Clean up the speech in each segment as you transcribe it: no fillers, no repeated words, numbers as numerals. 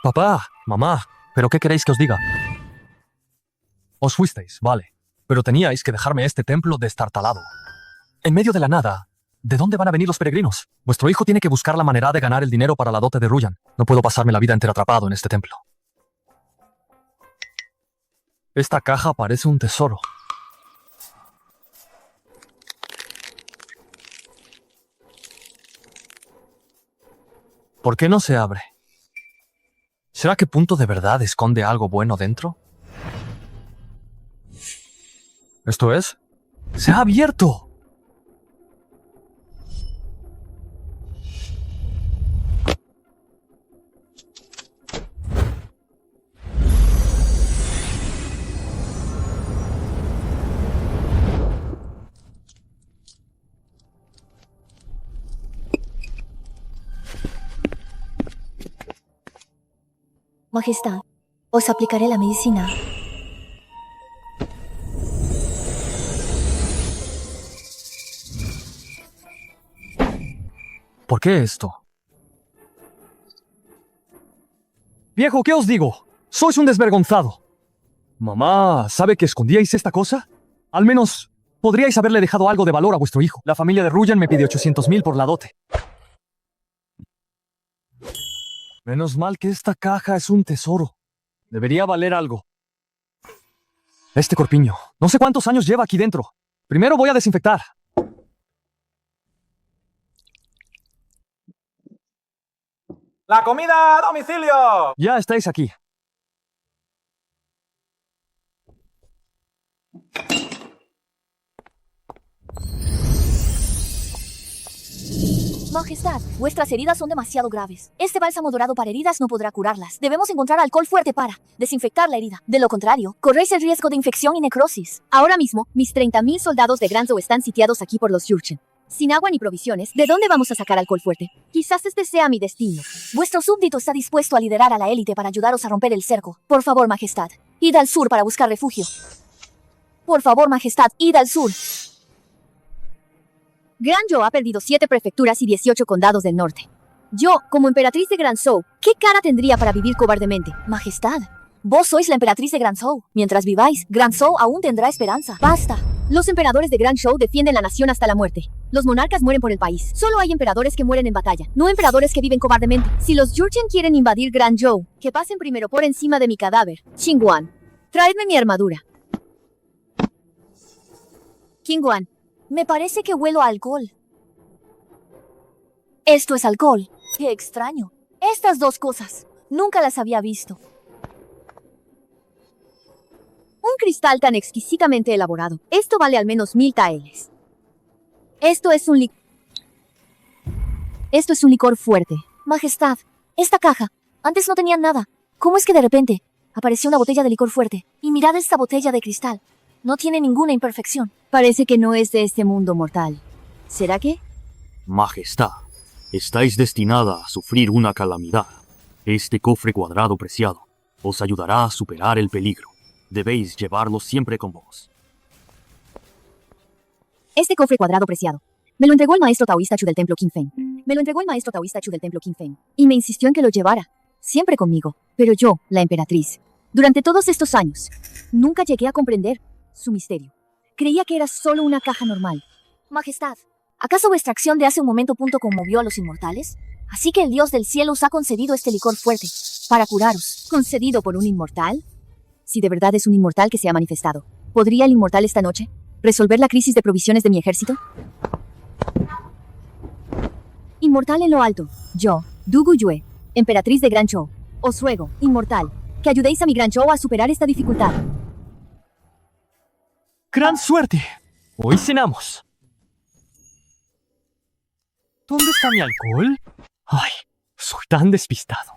Papá, mamá, ¿pero qué queréis que os diga? Os fuisteis, vale, pero teníais que dejarme este templo destartalado. En medio de la nada, ¿de dónde van a venir los peregrinos? Vuestro hijo tiene que buscar la manera de ganar el dinero para la dote de Ruyan. No puedo pasarme la vida entera atrapado en este templo. Esta caja parece un tesoro. ¿Por qué no se abre? ¿Será que Punto de verdad esconde algo bueno dentro? ¿Esto es? ¡Se ha abierto! Majestad, os aplicaré la medicina. ¿Por qué esto? Viejo, ¿qué os digo? Sois un desvergonzado. Mamá, ¿sabe que escondíais esta cosa? Al menos, podríais haberle dejado algo de valor a vuestro hijo. La familia de Ruyan me pide 800.000 por la dote. Menos mal que esta caja es un tesoro. Debería valer algo. Este corpiño, no sé cuántos años lleva aquí dentro. Primero voy a desinfectar. ¡La comida a domicilio! Ya estáis aquí. Majestad, vuestras heridas son demasiado graves. Este bálsamo dorado para heridas no podrá curarlas. Debemos encontrar alcohol fuerte para desinfectar la herida. De lo contrario, corréis el riesgo de infección y necrosis. Ahora mismo, mis 30.000 soldados de Granzo están sitiados aquí por los Jurchen. Sin agua ni provisiones, ¿de dónde vamos a sacar alcohol fuerte? Quizás este sea mi destino. Vuestro súbdito está dispuesto a liderar a la élite para ayudaros a romper el cerco. Por favor, Majestad, id al sur para buscar refugio. Por favor, Majestad, id al sur. Granzhou ha perdido 7 prefecturas y 18 condados del norte. Yo, como emperatriz de Granzhou, ¿qué cara tendría para vivir cobardemente? Majestad, vos sois la emperatriz de Granzhou. Mientras viváis, Granzhou aún tendrá esperanza. ¡Basta! Los emperadores de Granzhou defienden la nación hasta la muerte. Los monarcas mueren por el país. Solo hay emperadores que mueren en batalla, no emperadores que viven cobardemente. Si los Jurchen quieren invadir Granzhou, que pasen primero por encima de mi cadáver. Qingguan, traedme mi armadura. Qingguan, me parece que huelo a alcohol. Esto es alcohol. Qué extraño. Estas dos cosas, nunca las había visto. Un cristal tan exquisitamente elaborado. Esto vale al menos 1000 taeles. Esto es un licor fuerte. Majestad, esta caja. Antes no tenía nada. ¿Cómo es que de repente apareció una botella de licor fuerte? Y mirad esta botella de cristal. No tiene ninguna imperfección. Parece que no es de este mundo mortal. ¿Será que? Majestad, estáis destinada a sufrir una calamidad. Este cofre cuadrado preciado os ayudará a superar el peligro. Debéis llevarlo siempre con vos. Este cofre cuadrado preciado. Me lo entregó el maestro taoísta Chu del templo Qingfeng. Y me insistió en que lo llevara. Siempre conmigo. Pero yo, la emperatriz, durante todos estos años, nunca llegué a comprender su misterio. Creía que era solo una caja normal. Majestad, ¿acaso vuestra acción de hace un momento conmovió a los inmortales? Así que el dios del cielo os ha concedido este licor fuerte para curaros. ¿Concedido por un inmortal? Si de verdad es un inmortal que se ha manifestado, ¿podría el inmortal esta noche resolver la crisis de provisiones de mi ejército? Inmortal en lo alto, yo, Du Guyue, emperatriz de Granzhou, os ruego, inmortal, que ayudéis a mi Granzhou a superar esta dificultad. ¡Gran suerte! Hoy cenamos. ¿Dónde está mi alcohol? Ay, soy tan despistado.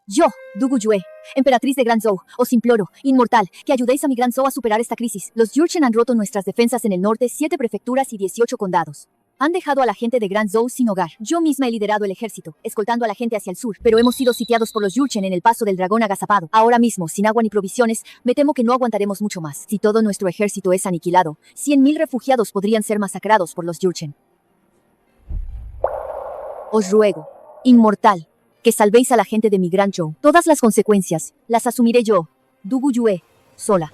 Yo, Du Guyue, emperatriz de Granzhou, os imploro, inmortal, que ayudéis a mi Granzhou a superar esta crisis. Los Jurchen han roto nuestras defensas en el norte, 7 prefecturas y 18 condados. Han dejado a la gente de Granzhou sin hogar. Yo misma he liderado el ejército, escoltando a la gente hacia el sur, pero hemos sido sitiados por los Jurchen en el paso del dragón agazapado. Ahora mismo, sin agua ni provisiones, me temo que no aguantaremos mucho más. Si todo nuestro ejército es aniquilado, 100.000 refugiados podrían ser masacrados por los Jurchen. Os ruego, inmortal, que salvéis a la gente de mi gran Zhou. Todas las consecuencias las asumiré yo, Du Guyue, sola.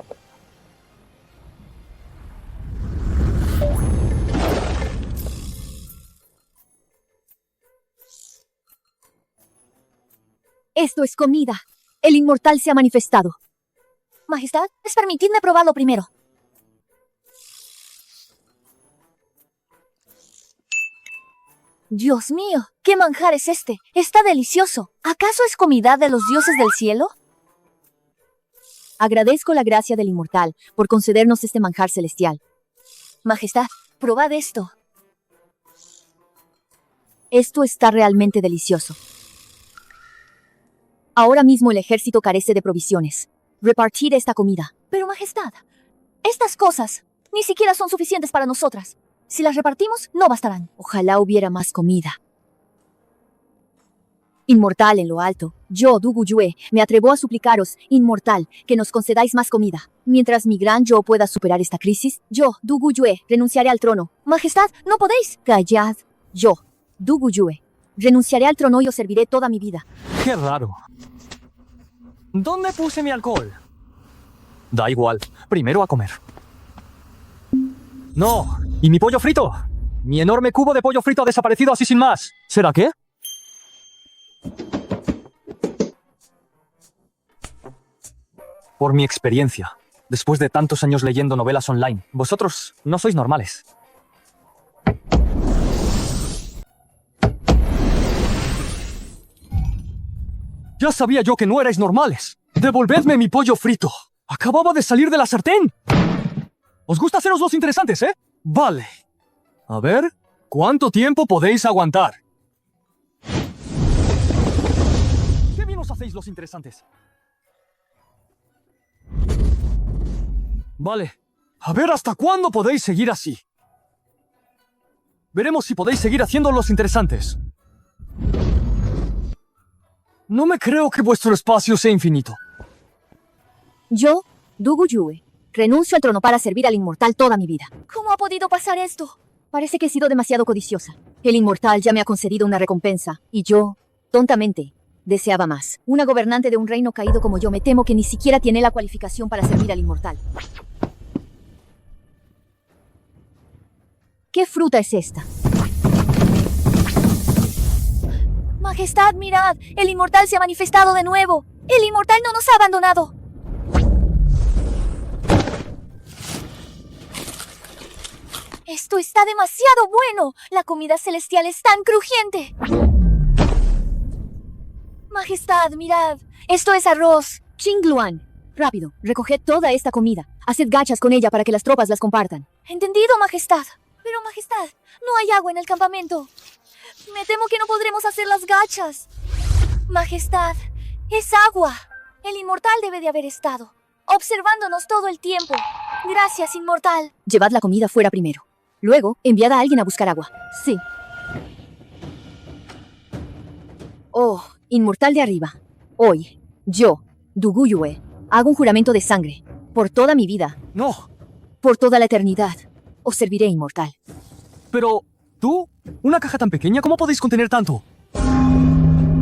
Esto es comida. El inmortal se ha manifestado. Majestad, permitidme probarlo primero. Dios mío, ¿qué manjar es este? Está delicioso. ¿Acaso es comida de los dioses del cielo? Agradezco la gracia del inmortal por concedernos este manjar celestial. Majestad, probad esto. Esto está realmente delicioso. Ahora mismo el ejército carece de provisiones. Repartir esta comida. Pero Majestad, estas cosas ni siquiera son suficientes para nosotras. Si las repartimos, no bastarán. Ojalá hubiera más comida. Inmortal en lo alto, yo, Du Guyue, me atrevo a suplicaros, inmortal, que nos concedáis más comida. Mientras mi gran yo pueda superar esta crisis, yo, Du Guyue, renunciaré al trono. Majestad, no podéis. Callad. Yo, Du Guyue, renunciaré al trono y os serviré toda mi vida. Qué raro. ¿Dónde puse mi alcohol? Da igual. Primero a comer. No. ¿Y mi pollo frito? Mi enorme cubo de pollo frito ha desaparecido así sin más. ¿Será qué? Por mi experiencia, después de tantos años leyendo novelas online, vosotros no sois normales. Ya sabía yo que no erais normales. ¡Devolvedme mi pollo frito! ¡Acababa de salir de la sartén! ¿Os gusta haceros los interesantes, eh? Vale. A ver, ¿cuánto tiempo podéis aguantar? ¿Qué bien os hacéis los interesantes? Vale. A ver hasta cuándo podéis seguir así. Veremos si podéis seguir haciendo los interesantes. No me creo que vuestro espacio sea infinito. Yo, Du Guyue, renuncio al trono para servir al inmortal toda mi vida. ¿Cómo ha podido pasar esto? Parece que he sido demasiado codiciosa. El inmortal ya me ha concedido una recompensa, y yo, tontamente, deseaba más. Una gobernante de un reino caído como yo me temo que ni siquiera tiene la cualificación para servir al inmortal. ¿Qué fruta es esta? Majestad, mirad, el inmortal se ha manifestado de nuevo. El inmortal no nos ha abandonado. Esto está demasiado bueno. La comida celestial es tan crujiente. Majestad, mirad. Esto es arroz. Qingluan. Rápido, recoged toda esta comida. Haced gachas con ella para que las tropas las compartan. Entendido, Majestad. Pero, Majestad, no hay agua en el campamento. Me temo que no podremos hacer las gachas. Majestad, es agua. El inmortal debe de haber estado observándonos todo el tiempo. Gracias, inmortal. Llevad la comida fuera primero. Luego, enviad a alguien a buscar agua. Sí. Oh, inmortal de arriba. Hoy, yo, Du Guyue, hago un juramento de sangre. Por toda mi vida. No. Por toda la eternidad. Os serviré, inmortal. Pero, ¿tú? ¿Una caja tan pequeña? ¿Cómo podéis contener tanto?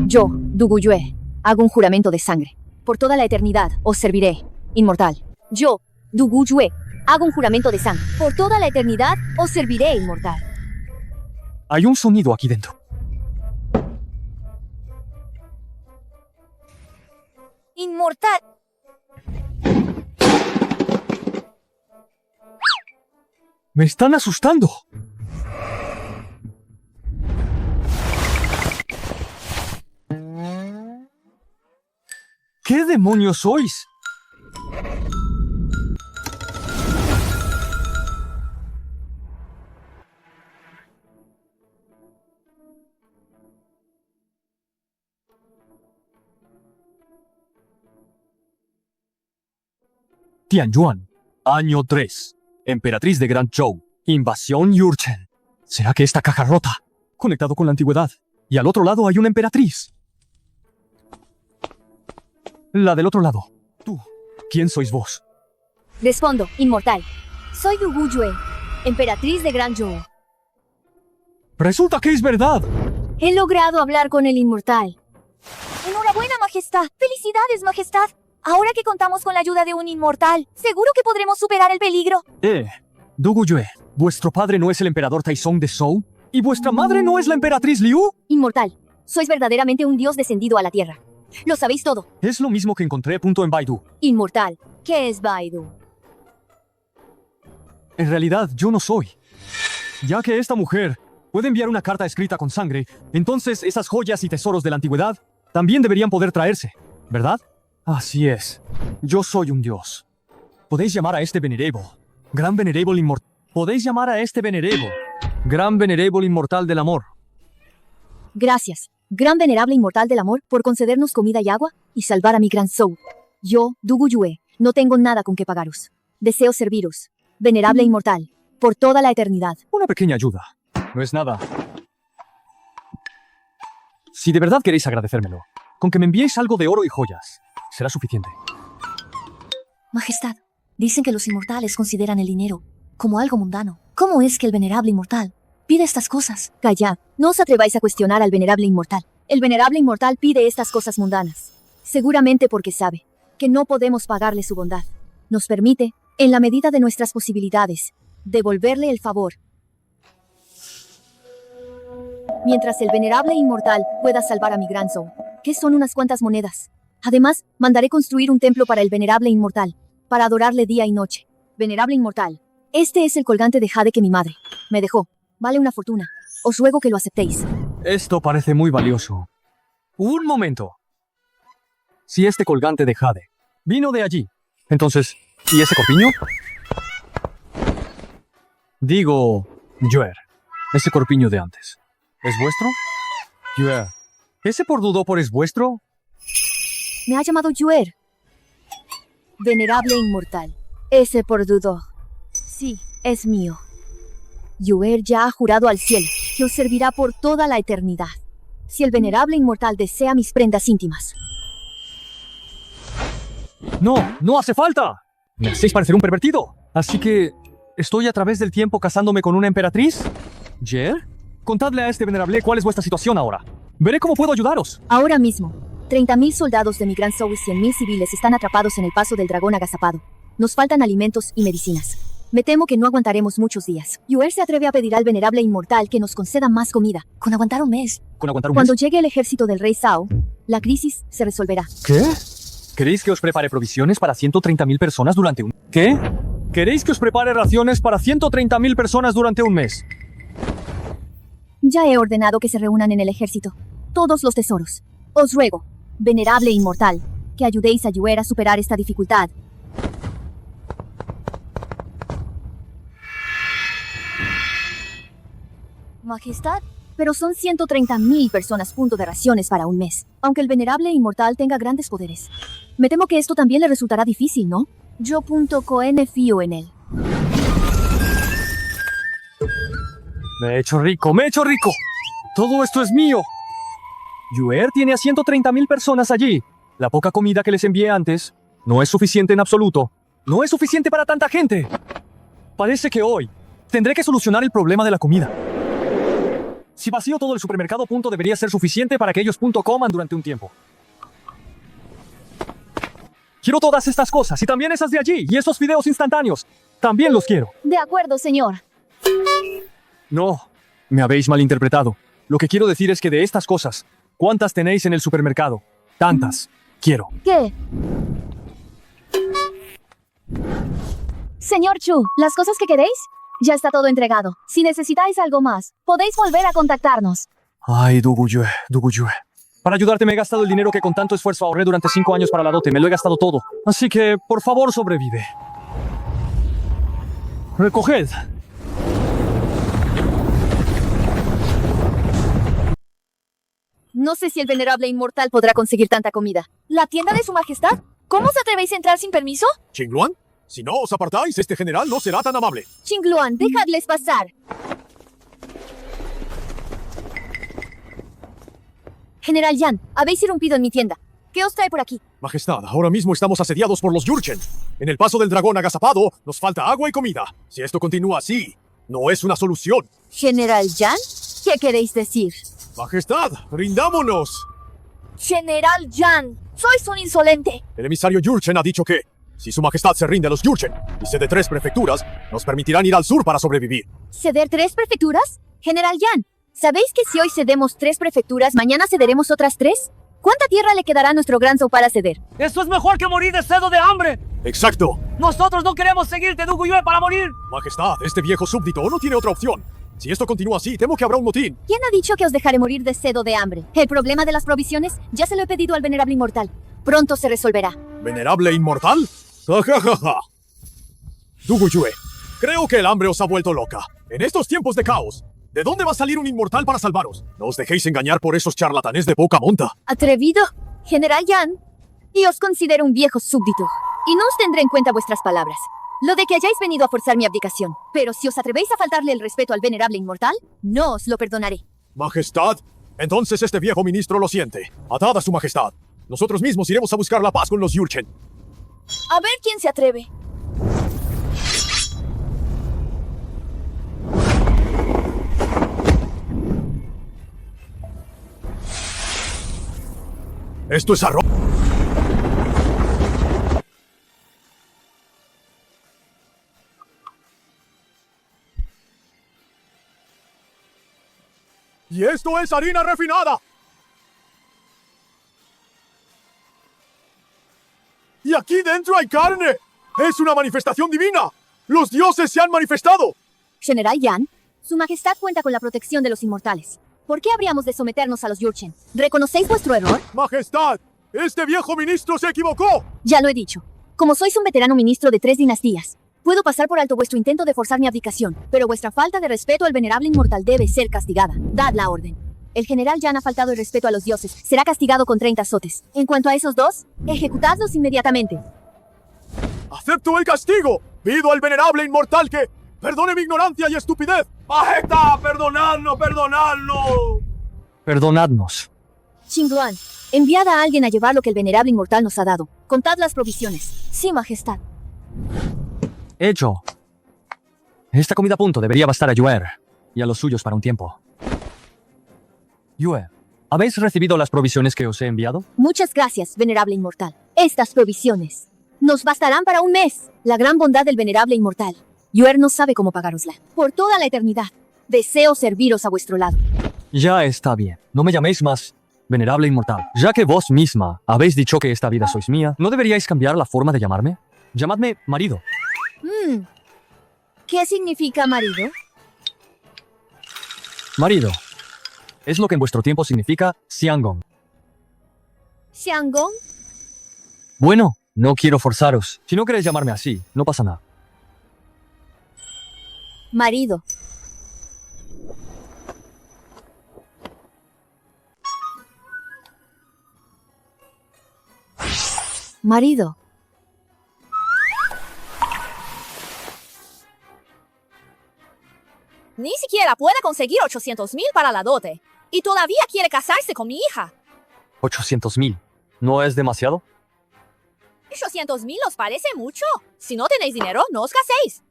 Yo, Du Guyue, hago un juramento de sangre. Por toda la eternidad os serviré, inmortal. Yo, Du Guyue, hago un juramento de sangre. Por toda la eternidad os serviré, inmortal. Hay un sonido aquí dentro. Inmortal. ¡Me están asustando! ¿Qué demonios sois? Tianyuan, año 3. Emperatriz de Gran Zhou. Invasión Yurchen. ¿Será que esta caja rota? Conectado con la antigüedad. Y al otro lado hay una emperatriz. La del otro lado. Tú. ¿Quién sois vos? Respondo, inmortal. Soy Du Guyue, emperatriz de Gran Zhou. Resulta que es verdad. He logrado hablar con el inmortal. Enhorabuena, Majestad. Felicidades, Majestad. Ahora que contamos con la ayuda de un inmortal, seguro que podremos superar el peligro. Dugu Yue, ¿vuestro padre no es el emperador Taizong de Zhou? ¿Y vuestra madre no es la emperatriz Liu? Inmortal, sois verdaderamente un dios descendido a la tierra. Lo sabéis todo. Es lo mismo que encontré punto en Baidu. Inmortal, ¿qué es Baidu? En realidad, yo no soy. Ya que esta mujer puede enviar una carta escrita con sangre, entonces esas joyas y tesoros de la antigüedad también deberían poder traerse, ¿verdad? Así es. Yo soy un dios. Podéis llamar a este Venerable, Gran Venerable Inmortal. Podéis llamar a este Venerable, Gran Venerable Inmortal del Amor. Gracias, gran venerable inmortal del amor, por concedernos comida y agua y salvar a mi gran Zhou. Yo, Dugu Yue, no tengo nada con que pagaros. Deseo serviros, venerable inmortal, por toda la eternidad. Una pequeña ayuda. No es nada. Si de verdad queréis agradecérmelo, con que me enviéis algo de oro y joyas, será suficiente. Majestad, dicen que los inmortales consideran el dinero como algo mundano. ¿Cómo es que el venerable inmortal pide estas cosas? Callad, no os atreváis a cuestionar al venerable inmortal. El venerable inmortal pide estas cosas mundanas, seguramente porque sabe que no podemos pagarle su bondad. Nos permite, en la medida de nuestras posibilidades, devolverle el favor. Mientras el venerable inmortal pueda salvar a mi gran Zhou, que son unas cuantas monedas. Además, mandaré construir un templo para el venerable inmortal, para adorarle día y noche. Venerable inmortal, este es el colgante de jade que mi madre me dejó. Vale una fortuna. Os ruego que lo aceptéis. Esto parece muy valioso. Un momento. Si este colgante de jade vino de allí, entonces, ¿y ese corpiño? Digo, Yuer, ese corpiño de antes, ¿es vuestro? Yuer, ¿ese por dudopor es vuestro? Me ha llamado Yuer. Venerable inmortal. Ese por dudo. Sí, es mío. Yuer ya ha jurado al cielo que os servirá por toda la eternidad. Si el venerable inmortal desea mis prendas íntimas. No, no hace falta. Me hacéis parecer un pervertido. Así que, ¿estoy a través del tiempo casándome con una emperatriz? ¿Yer? Contadle a este venerable cuál es vuestra situación ahora. Veré cómo puedo ayudaros. Ahora mismo, 30.000 soldados de mi gran Zhou y 100.000 civiles están atrapados en el paso del dragón agazapado. Nos faltan alimentos y medicinas. Me temo que no aguantaremos muchos días. Yuer se atreve a pedir al venerable inmortal que nos conceda más comida. Con aguantar un mes. ¿Con aguantar un Cuando mes? llegue el ejército del rey Zhao, la crisis se resolverá. ¿Qué? ¿Queréis que os prepare provisiones para 130.000 personas durante un... ¿Qué? ¿Queréis que os prepare raciones para 130.000 personas durante un mes? Ya he ordenado que se reúnan en el ejército todos los tesoros. Os ruego, venerable inmortal, que ayudéis a Yuer a superar esta dificultad. Majestad, pero son 130.000 personas punto de raciones para un mes, aunque el venerable inmortal tenga grandes poderes. Me temo que esto también le resultará difícil, ¿no? Yo confío en él. Me he hecho rico, me he hecho rico. Todo esto es mío. Yuer tiene a 130.000 personas allí. La poca comida que les envié antes no es suficiente en absoluto. No es suficiente para tanta gente. Parece que hoy tendré que solucionar el problema de la comida. Si vacío todo el supermercado, debería ser suficiente para que ellos coman durante un tiempo. Quiero todas estas cosas y también esas de allí y esos videos instantáneos. También los quiero. De acuerdo, señor. No, me habéis malinterpretado. Lo que quiero decir es que de estas cosas, ¿cuántas tenéis en el supermercado? Tantas. Quiero. ¿Qué? Señor Chu, ¿las cosas que queréis? Ya está todo entregado. Si necesitáis algo más, podéis volver a contactarnos. Ay, Dugu Yue. Para ayudarte me he gastado el dinero que con tanto esfuerzo ahorré durante 5 años para la dote. Me lo he gastado todo. Así que, por favor, sobrevive. Recoged. No sé si el venerable inmortal podrá conseguir tanta comida. ¿La tienda de su majestad? ¿Cómo os atrevéis a entrar sin permiso? ¿Qingluan? Si no os apartáis, este general no será tan amable. Qingluan, dejadles pasar. General Yan, habéis irrumpido en mi tienda. ¿Qué os trae por aquí? Majestad, ahora mismo estamos asediados por los Yurchen. En el paso del dragón agazapado nos falta agua y comida. Si esto continúa así, no es una solución. ¿General Yan? ¿Qué queréis decir? Majestad, rindámonos. General Jan, sois un insolente. El emisario Jurchen ha dicho que, si su majestad se rinde a los Jurchen y cede 3 prefecturas, nos permitirán ir al sur para sobrevivir. ¿Ceder 3 prefecturas? General Jan, ¿sabéis que si hoy cedemos 3 prefecturas, mañana cederemos otras 3? ¿Cuánta tierra le quedará a nuestro gran Zhou para ceder? ¡Esto es mejor que morir de sed o de hambre! Exacto. ¡Nosotros no queremos seguirte, Duguyue, para morir! Majestad, este viejo súbdito no tiene otra opción. Si esto continúa así, temo que habrá un motín. ¿Quién ha dicho que os dejaré morir de sed o de hambre? El problema de las provisiones ya se lo he pedido al venerable inmortal. Pronto se resolverá. ¿Venerable inmortal? Ja, ja, ja, ja. Duguyue, creo que el hambre os ha vuelto loca. En estos tiempos de caos, ¿de dónde va a salir un inmortal para salvaros? No os dejéis engañar por esos charlatanes de poca monta. ¿Atrevido? General Jan, y os considero un viejo súbdito, y no os tendré en cuenta vuestras palabras. Lo de que hayáis venido a forzar mi abdicación. Pero si os atrevéis a faltarle el respeto al venerable inmortal, no os lo perdonaré. Majestad, entonces este viejo ministro lo siente. Atad a su majestad. Nosotros mismos iremos a buscar la paz con los Jurchen. A ver quién se atreve. Esto es arroz. Y esto es harina refinada. Y aquí dentro hay carne. Es una manifestación divina. Los dioses se han manifestado. General Jan, su majestad cuenta con la protección de los inmortales. ¿Por qué habríamos de someternos a los Jurchen? ¿Reconocéis vuestro error? Majestad, este viejo ministro se equivocó. Ya lo he dicho. Como sois un veterano ministro de 3 dinastías, puedo pasar por alto vuestro intento de forzar mi abdicación, pero vuestra falta de respeto al venerable inmortal debe ser castigada. Dad la orden. El general Jan ha faltado el respeto a los dioses. Será castigado con 30 azotes. En cuanto a esos 2, ejecutadlos inmediatamente. Acepto el castigo. Pido al venerable inmortal que perdone mi ignorancia y estupidez. ¡Majestad, perdonadnos, perdonadnos! Perdonadnos. Xingluan, enviad a alguien a llevar lo que el venerable inmortal nos ha dado. Contad las provisiones. Sí, majestad. Hecho. Esta comida a punto debería bastar a Yuer y a los suyos para un tiempo. Yuer, ¿habéis recibido las provisiones que os he enviado? Muchas gracias, venerable inmortal. Estas provisiones nos bastarán para un mes. La gran bondad del venerable inmortal. Yuer no sabe cómo pagárosla. Por toda la eternidad. Deseo serviros a vuestro lado. Ya está bien. No me llaméis más venerable inmortal. Ya que vos misma habéis dicho que esta vida sois mía, ¿no deberíais cambiar la forma de llamarme? Llamadme marido. ¿Qué significa marido? Marido. Es lo que en vuestro tiempo significa Xiangong. ¿Xiangong? Bueno, no quiero forzaros. Si no queréis llamarme así, no pasa nada. Marido. Marido. Ni siquiera puede conseguir 800,000 para la dote. Y todavía quiere casarse con mi hija. 800,000. ¿No es demasiado? 800,000 os parece mucho. Si no tenéis dinero, no os caséis.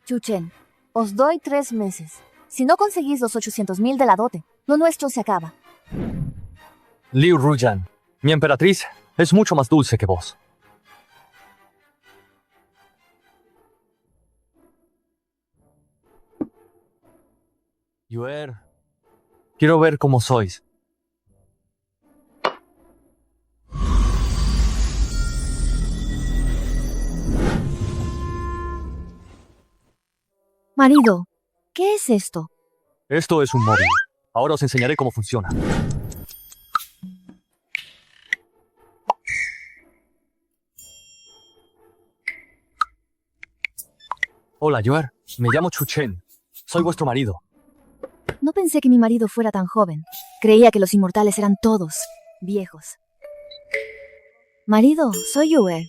Chuchen, os doy 3 meses. Si no conseguís los 800,000 de la dote, lo nuestro se acaba. Liu Ruyan, mi emperatriz es mucho más dulce que vos. Yuer, quiero ver cómo sois. Marido, ¿qué es esto? Esto es un móvil. Ahora os enseñaré cómo funciona. Hola, Yuer. Me llamo Chuchen. Soy vuestro marido. No pensé que mi marido fuera tan joven. Creía que los inmortales eran todos viejos. Marido, soy Yuer.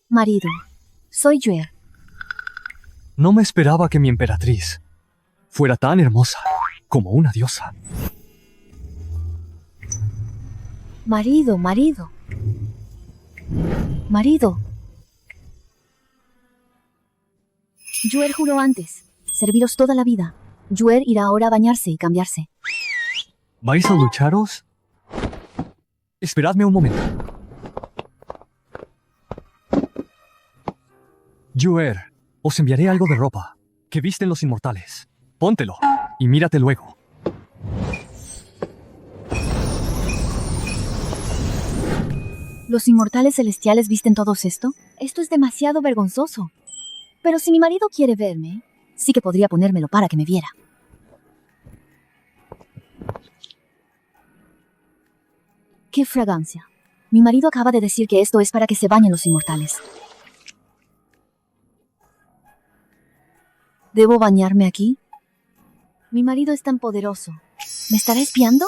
Marido, soy Yuer. No me esperaba que mi emperatriz fuera tan hermosa como una diosa. Marido, marido. Marido. Yuer juró antes serviros toda la vida. Yuer irá ahora a bañarse y cambiarse. ¿Vais a lucharos? Esperadme un momento. Yuer, os enviaré algo de ropa que visten los inmortales. Póntelo y mírate luego. ¿Los inmortales celestiales visten todos esto? Esto es demasiado vergonzoso. Pero si mi marido quiere verme, sí que podría ponérmelo para que me viera. ¡Qué fragancia! Mi marido acaba de decir que esto es para que se bañen los inmortales. ¿Debo bañarme aquí? Mi marido es tan poderoso. ¿Me estará espiando?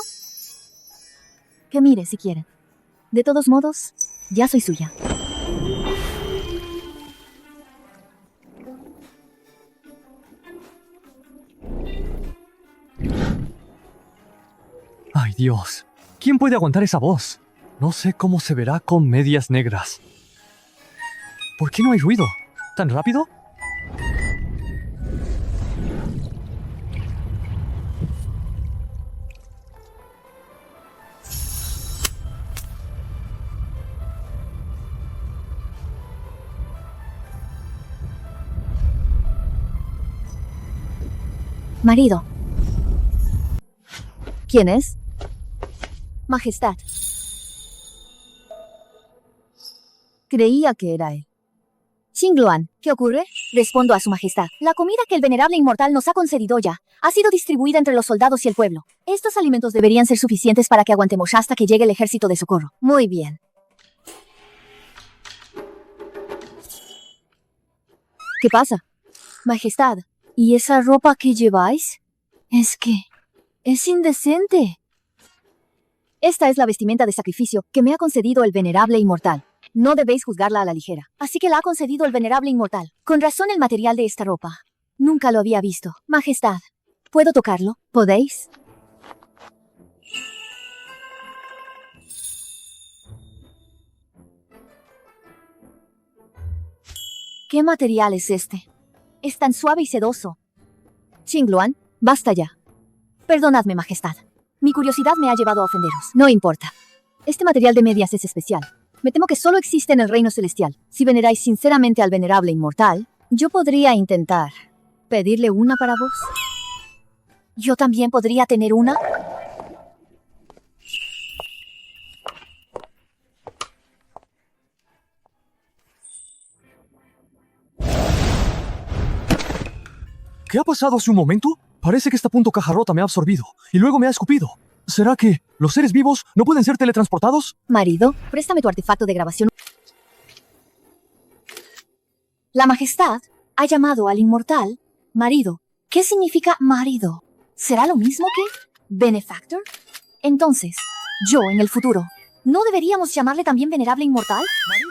Que mire si quiere. De todos modos, ya soy suya. ¡Ay, Dios! ¿Quién puede aguantar esa voz? No sé cómo se verá con medias negras. ¿Por qué no hay ruido? ¿Tan rápido? Marido. ¿Quién es? Majestad. Creía que era él. Xingluan, ¿qué ocurre? Respondo a su majestad. La comida que el venerable inmortal nos ha concedido ya ha sido distribuida entre los soldados y el pueblo. Estos alimentos deberían ser suficientes para que aguantemos hasta que llegue el ejército de socorro. Muy bien. ¿Qué pasa? Majestad, ¿y esa ropa que lleváis? Es indecente. Esta es la vestimenta de sacrificio que me ha concedido el venerable inmortal. No debéis juzgarla a la ligera. Así que la ha concedido el venerable inmortal. Con razón el material de esta ropa. Nunca lo había visto. Majestad, ¿puedo tocarlo? ¿Podéis? ¿Qué material es este? Es tan suave y sedoso. Xingluan, basta ya. Perdonadme, majestad. Mi curiosidad me ha llevado a ofenderos. No importa. Este material de medias es especial. Me temo que solo existe en el reino celestial. Si veneráis sinceramente al venerable inmortal, yo podría intentar pedirle una para vos. ¿Yo también podría tener una? ¿Qué ha pasado hace un momento? Parece que esta punto caja rota me ha absorbido y luego me ha escupido. ¿Será que los seres vivos no pueden ser teletransportados? Marido, préstame tu artefacto de grabación. La majestad ha llamado al inmortal marido. ¿Qué significa marido? ¿Será lo mismo que benefactor? Entonces, yo en el futuro, ¿no deberíamos llamarle también venerable inmortal? Marido.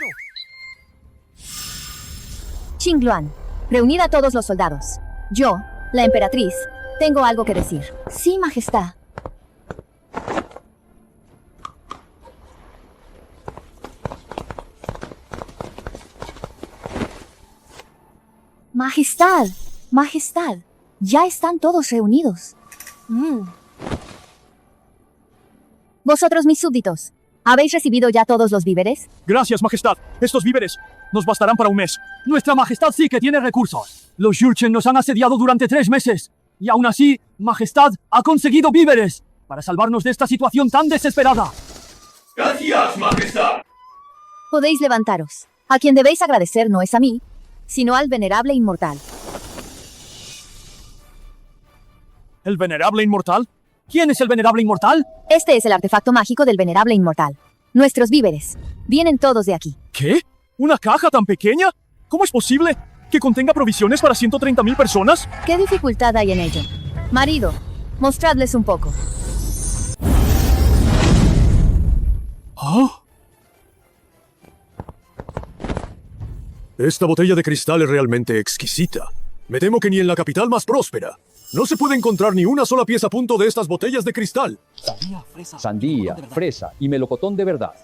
Xingluan, reunid a todos los soldados. Yo, la emperatriz, tengo algo que decir. Sí, majestad. Majestad, majestad, ya están todos reunidos. Vosotros, mis súbditos, ¿habéis recibido ya todos los víveres? Gracias, majestad. Estos víveres nos bastarán para un mes. Nuestra majestad sí que tiene recursos. Los Yurchen nos han asediado durante 3 meses. Y aún así, majestad ha conseguido víveres para salvarnos de esta situación tan desesperada. Gracias, majestad. Podéis levantaros. A quien debéis agradecer no es a mí, sino al venerable inmortal. ¿El venerable inmortal? ¿Quién es el venerable inmortal? Este es el artefacto mágico del venerable inmortal. Nuestros víveres. Vienen todos de aquí. ¿Qué? ¿Una caja tan pequeña? ¿Cómo es posible que contenga provisiones para 130.000 personas? ¿Qué dificultad hay en ello? Marido, mostradles un poco. ¿Ah? Esta botella de cristal es realmente exquisita. Me temo que ni en la capital más próspera no se puede encontrar ni una sola pieza a punto de estas botellas de cristal. Sandía, fresa y melocotón de verdad.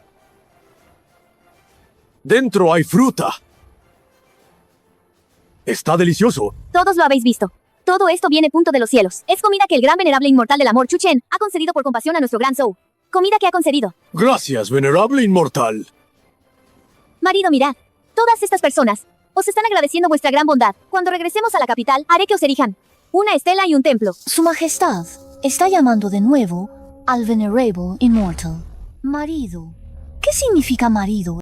Dentro hay fruta. Está delicioso. Todos lo habéis visto. Todo esto viene punto de los cielos. Es comida que el gran venerable inmortal del amor, Chu Chen, ha concedido por compasión a nuestro gran Zhou. Comida que ha concedido. Gracias, venerable inmortal. Marido, mirad. Todas estas personas os están agradeciendo vuestra gran bondad. Cuando regresemos a la capital, haré que os erijan una estela y un templo. Su Majestad está llamando de nuevo al Venerable Immortal. Marido. ¿Qué significa marido?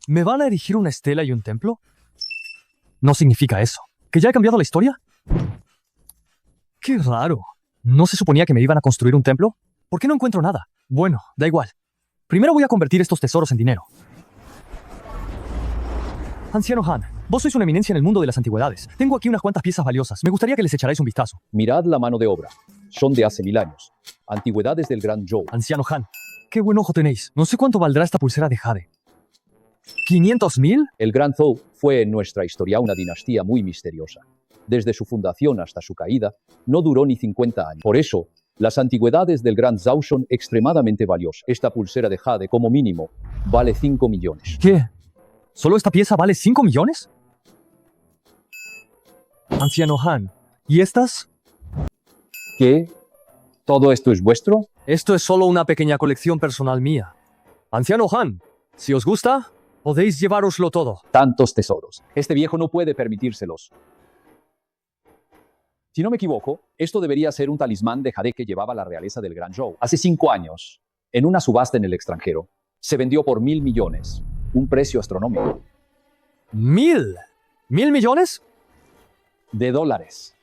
¿Me van a erigir una estela y un templo? No significa eso. ¿Que ya he cambiado la historia? Qué raro. ¿No se suponía que me iban a construir un templo? ¿Por qué no encuentro nada? Bueno, da igual. Primero voy a convertir estos tesoros en dinero. Anciano Han, vos sois una eminencia en el mundo de las antigüedades. Tengo aquí unas cuantas piezas valiosas. Me gustaría que les echarais un vistazo. Mirad la mano de obra. Son de hace 1000 años. Antigüedades del Gran Zhou. Anciano Han, qué buen ojo tenéis. No sé cuánto valdrá esta pulsera de jade. ¿500.000? El Gran Zhou fue en nuestra historia una dinastía muy misteriosa. Desde su fundación hasta su caída, no duró ni 50 años. Por eso, las antigüedades del Gran Zhou son extremadamente valiosas. Esta pulsera de jade, como mínimo, vale 5 millones. ¿Qué? ¿Solo esta pieza vale 5 millones? Anciano Han, ¿y estas? ¿Qué? ¿Todo esto es vuestro? Esto es solo una pequeña colección personal mía. Anciano Han, si os gusta, podéis llevároslo todo. Tantos tesoros. Este viejo no puede permitírselos. Si no me equivoco, esto debería ser un talismán de jade que llevaba la realeza del Gran Zhou. Hace 5 años, en una subasta en el extranjero, se vendió por 1.000 millones. Un precio astronómico. ¿1.000 millones? De dólares.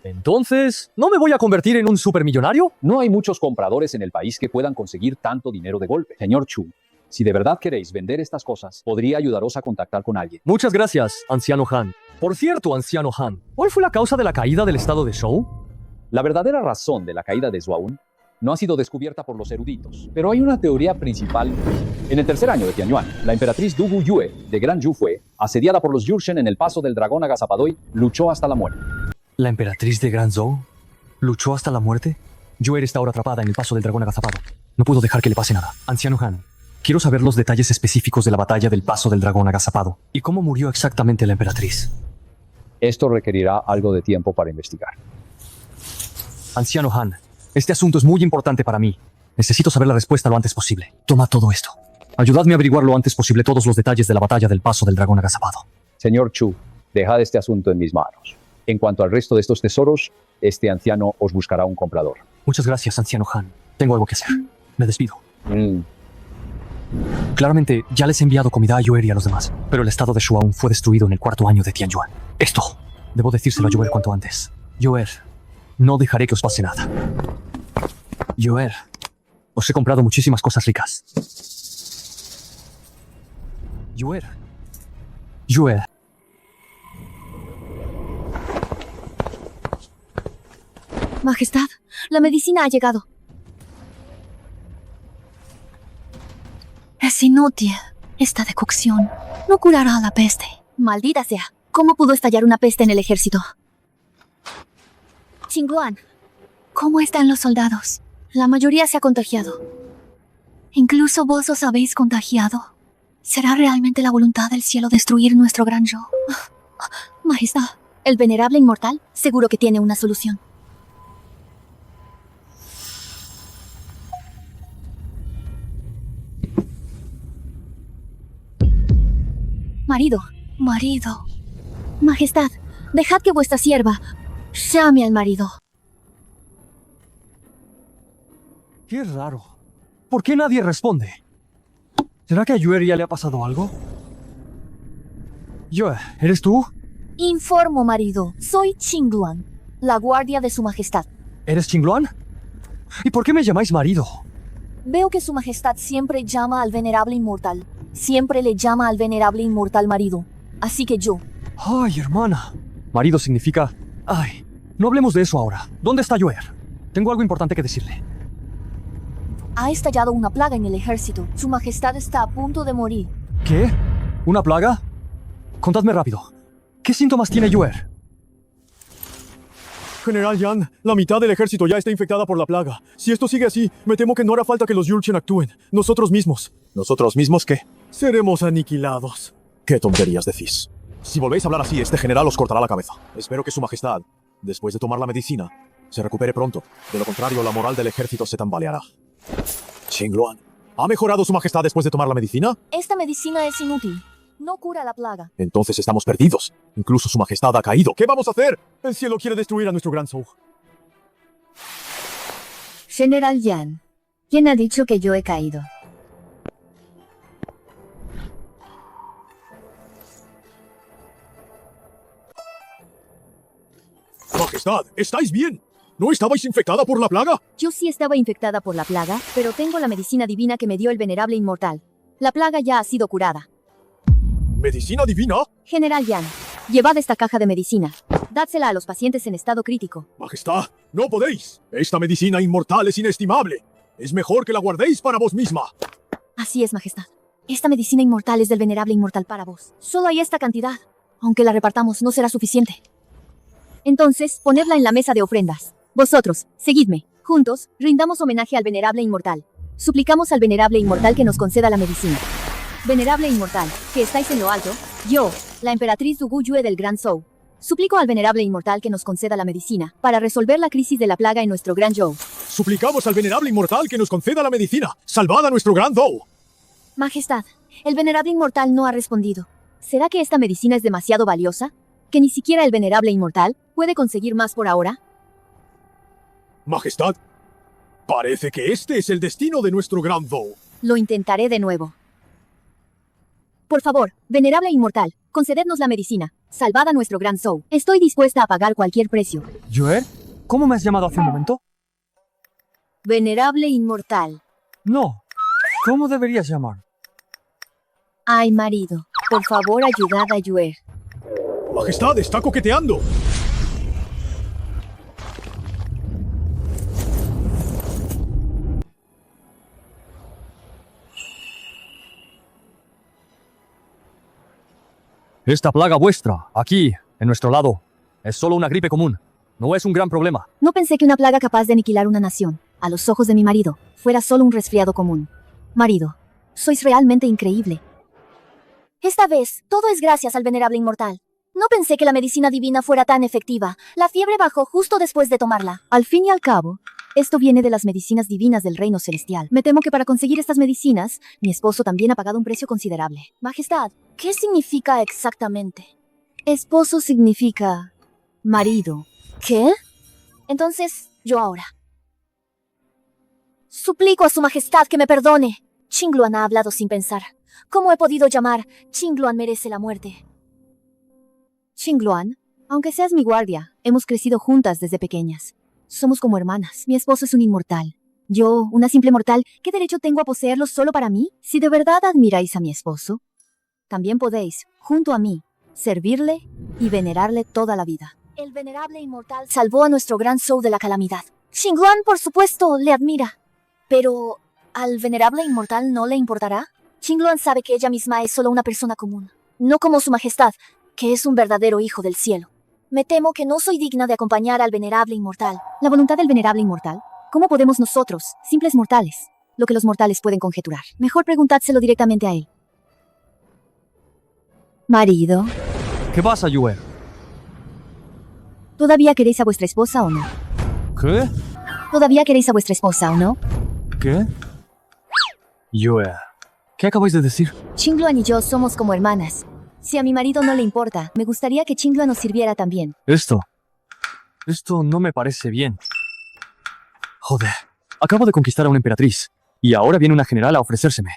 Entonces, ¿no me voy a convertir en un supermillonario? No hay muchos compradores en el país que puedan conseguir tanto dinero de golpe. Señor Chu, si de verdad queréis vender estas cosas, podría ayudaros a contactar con alguien. Muchas gracias, Anciano Han. Por cierto, Anciano Han, ¿cuál fue la causa de la caída del estado de Zhou? La verdadera razón de la caída de Zhuaun no ha sido descubierta por los eruditos, pero hay una teoría principal. En el tercer año de Tianyuan, la emperatriz Dugu Yue de Gran Yufei, asediada por los Yurshen en el paso del dragón Agazapadoy, luchó hasta la muerte. ¿La emperatriz de Gran Zhou luchó hasta la muerte? Yue está ahora atrapada en el paso del dragón agazapado. No puedo dejar que le pase nada. Anciano Han, quiero saber los detalles específicos de la batalla del paso del dragón agazapado y cómo murió exactamente la emperatriz. Esto requerirá algo de tiempo para investigar. Anciano Han, este asunto es muy importante para mí. Necesito saber la respuesta lo antes posible. Toma todo esto. Ayudadme a averiguar lo antes posible todos los detalles de la batalla del paso del dragón agazapado. Señor Chu, dejad este asunto en mis manos. En cuanto al resto de estos tesoros, este anciano os buscará un comprador. Muchas gracias, Anciano Han. Tengo algo que hacer. Me despido. Claramente, ya les he enviado comida a Yoer y a los demás, pero el estado de Shuaun fue destruido en el 4º año de Tianyuan. Esto, debo decírselo a Yoer cuanto antes. Yoer, no dejaré que os pase nada. Yoer, os he comprado muchísimas cosas ricas. Yoer. Majestad, la medicina ha llegado. Es inútil. Esta decocción no curará la peste. Maldita sea. ¿Cómo pudo estallar una peste en el ejército? Qingluan, ¿Cómo están los soldados? la mayoría se ha contagiado. Incluso vos os habéis contagiado. ¿Será realmente la voluntad del cielo destruir nuestro gran yo? Majestad, el venerable inmortal seguro que tiene una solución. Marido, Majestad, dejad que vuestra sierva llame al marido. Qué raro. ¿Por qué nadie responde? ¿Será que a Yue ya le ha pasado algo? Yue, ¿eres tú? Informo, marido. Soy Qingluan, la guardia de su majestad. ¿Eres Qingluan? ¿Y por qué me llamáis marido? Veo que su majestad siempre llama al venerable inmortal. Siempre le llama al venerable inmortal marido. Así que yo... Ay, hermana. Marido significa... Ay, no hablemos de eso ahora. ¿Dónde está Yue? Tengo algo importante que decirle. Ha estallado una plaga en el ejército. Su majestad está a punto de morir. ¿Qué? ¿Una plaga? Contadme rápido. ¿Qué síntomas tiene Yue? General Yan, la mitad del ejército ya está infectada por la plaga. Si esto sigue así, me temo que no hará falta que los Yurchen actúen. Nosotros mismos. ¿Nosotros mismos qué? Seremos aniquilados. ¿Qué tonterías decís? Si volvéis a hablar así, este general os cortará la cabeza. Espero que su majestad, después de tomar la medicina, se recupere pronto. De lo contrario, la moral del ejército se tambaleará. Qingluan, ¿ha mejorado su majestad después de tomar la medicina? Esta medicina es inútil. No cura la plaga. Entonces estamos perdidos. Incluso su majestad ha caído. ¿Qué vamos a hacer? El cielo quiere destruir a nuestro gran Zhou. General Yan, ¿quién ha dicho que yo he caído? Majestad, ¿estáis bien? ¿No estabais infectada por la plaga? Yo sí estaba infectada por la plaga, pero tengo la medicina divina que me dio el venerable inmortal. La plaga ya ha sido curada. ¿Medicina divina? General Yan, llevad esta caja de medicina. Dádsela a los pacientes en estado crítico. Majestad, no podéis. Esta medicina inmortal es inestimable. Es mejor que la guardéis para vos misma. Así es, majestad. Esta medicina inmortal es del venerable inmortal para vos. Solo hay esta cantidad. Aunque la repartamos, no será suficiente. Entonces, ponedla en la mesa de ofrendas. Vosotros, seguidme. Juntos, rindamos homenaje al venerable inmortal. Suplicamos al venerable inmortal que nos conceda la medicina. Venerable inmortal, que estáis en lo alto, yo, la emperatriz Dugu Yue del Gran Zhou, suplico al venerable inmortal que nos conceda la medicina para resolver la crisis de la plaga en nuestro Gran Zhou. Suplicamos al venerable inmortal que nos conceda la medicina. ¡Salvad a nuestro gran Zhou! Majestad, el venerable inmortal no ha respondido. ¿Será que esta medicina es demasiado valiosa? ¿Que ni siquiera el venerable inmortal puede conseguir más por ahora? Majestad, parece que este es el destino de nuestro gran Zhou. Lo intentaré de nuevo. Por favor, venerable inmortal, concedednos la medicina. Salvad a nuestro gran Zhou. Estoy dispuesta a pagar cualquier precio. ¿Yuer? ¿Cómo me has llamado hace un momento? Venerable inmortal. No. ¿Cómo deberías llamar? Ay, marido, por favor ayudad a Yuer. Majestad, está coqueteando. Esta plaga vuestra, aquí, en nuestro lado, es solo una gripe común. No es un gran problema. No pensé que una plaga capaz de aniquilar una nación, a los ojos de mi marido, fuera solo un resfriado común. Marido, sois realmente increíble. Esta vez, todo es gracias al venerable inmortal. No pensé que la medicina divina fuera tan efectiva. La fiebre bajó justo después de tomarla. Al fin y al cabo, esto viene de las medicinas divinas del reino celestial. Me temo que para conseguir estas medicinas, mi esposo también ha pagado un precio considerable. Majestad, ¿qué significa exactamente? Esposo significa marido. ¿Qué? Entonces, yo ahora. Suplico a su majestad que me perdone. Qingluan ha hablado sin pensar. ¿Cómo he podido llamar? Qingluan merece la muerte. Qingluan, aunque seas mi guardia, hemos crecido juntas desde pequeñas. Somos como hermanas. Mi esposo es un inmortal. Yo, una simple mortal, ¿qué derecho tengo a poseerlo solo para mí? Si de verdad admiráis a mi esposo, también podéis, junto a mí, servirle y venerarle toda la vida. El venerable inmortal salvó a nuestro gran Zhou de la calamidad. Qingluan, por supuesto, le admira. Pero, ¿al venerable inmortal no le importará? Qingluan sabe que ella misma es solo una persona común. No como su majestad, que es un verdadero hijo del cielo. Me temo que no soy digna de acompañar al venerable inmortal. ¿La voluntad del venerable inmortal? ¿Cómo podemos nosotros, simples mortales, lo que los mortales pueden conjeturar? Mejor preguntádselo directamente a él. Marido, ¿Qué pasa, Yuer? ¿todavía queréis a vuestra esposa o no? ¿Qué? ¿Todavía queréis a vuestra esposa o no? ¿Qué? Yuer, ¿qué acabáis de decir? Qingluan y yo somos como hermanas. Si a mi marido no le importa, me gustaría que Qingluan nos sirviera también. Esto no me parece bien. Joder, acabo de conquistar a una emperatriz, y ahora viene una general a ofrecérseme.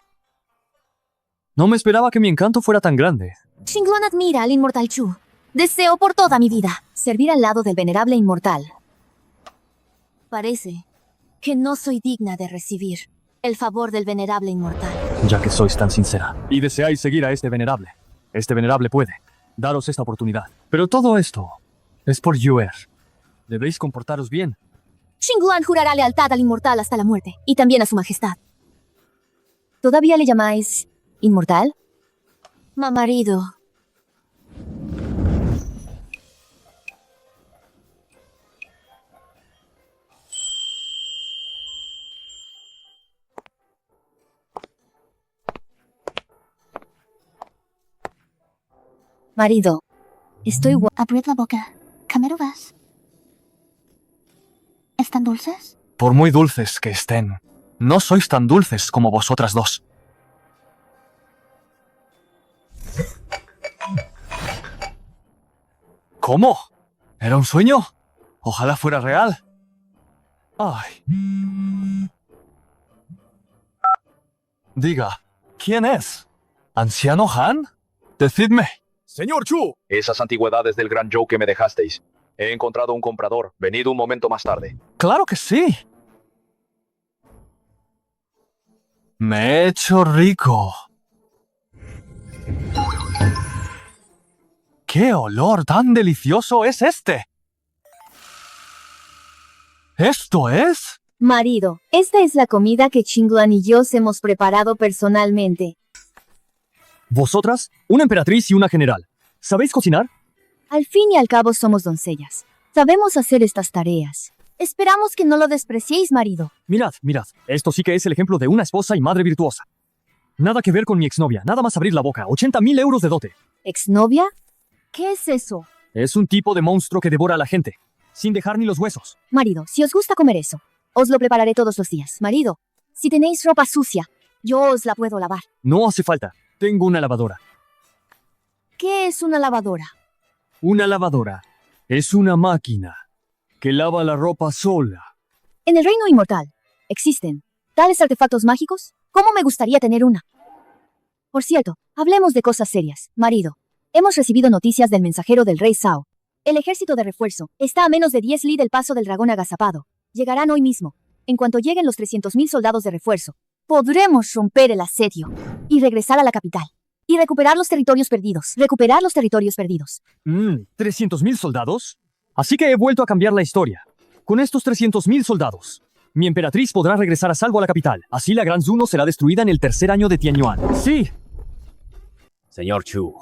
No me esperaba que mi encanto fuera tan grande. Qingluan admira al inmortal Chu. Deseo por toda mi vida servir al lado del venerable inmortal. Parece que no soy digna de recibir el favor del venerable inmortal. Ya que sois tan sincera, y deseáis seguir a este venerable puede daros esta oportunidad. Pero todo esto es por Yuer. Debéis comportaros bien. Qingluan jurará lealtad al inmortal hasta la muerte, y también a su majestad. ¿Todavía le llamáis inmortal? Marido. Marido, Estoy Abrid la boca. ¿Camero vas? ¿Están dulces? Por muy dulces que estén, no sois tan dulces como vosotras dos. ¿Cómo? ¿Era un sueño? Ojalá fuera real. Ay. Diga, ¿quién es? ¿Anciano Han? Decidme. Señor Chu, Esas antigüedades del Gran Joe que me dejasteis. He encontrado un comprador. Venid un momento más tarde. ¡Claro que sí! Me he hecho rico. ¿Qué olor tan delicioso es este? ¿Esto es? Marido, esta es la comida que Chinglan y yo hemos preparado personalmente. Vosotras, una emperatriz y una general. ¿Sabéis cocinar? Al fin y al cabo somos doncellas. Sabemos hacer estas tareas. Esperamos que no lo despreciéis, marido. Mirad, esto sí que es el ejemplo de una esposa y madre virtuosa. Nada que ver con mi exnovia, nada más abrir la boca, 80.000 euros de dote. ¿Exnovia? ¿Qué es eso? Es un tipo de monstruo que devora a la gente, sin dejar ni los huesos. Marido, si os gusta comer eso, os lo prepararé todos los días. Marido, si tenéis ropa sucia, yo os la puedo lavar. No hace falta, tengo una lavadora. ¿Qué es una lavadora? Una lavadora es una máquina que lava la ropa sola. En el reino inmortal, ¿existen tales artefactos mágicos? ¿Cómo me gustaría tener una? Por cierto, hablemos de cosas serias. Marido, hemos recibido noticias del mensajero del rey Sao. El ejército de refuerzo está a menos de 10 li del paso del dragón agazapado. Llegarán hoy mismo. En cuanto lleguen los 300.000 soldados de refuerzo, podremos romper el asedio y regresar a la capital. Y recuperar los territorios perdidos. 300.000 soldados. Así que he vuelto a cambiar la historia. Con estos 300.000 soldados, mi emperatriz podrá regresar a salvo a la capital. Así la Gran Zuno será destruida en el tercer año de Tianyuan. Sí. Señor Chu,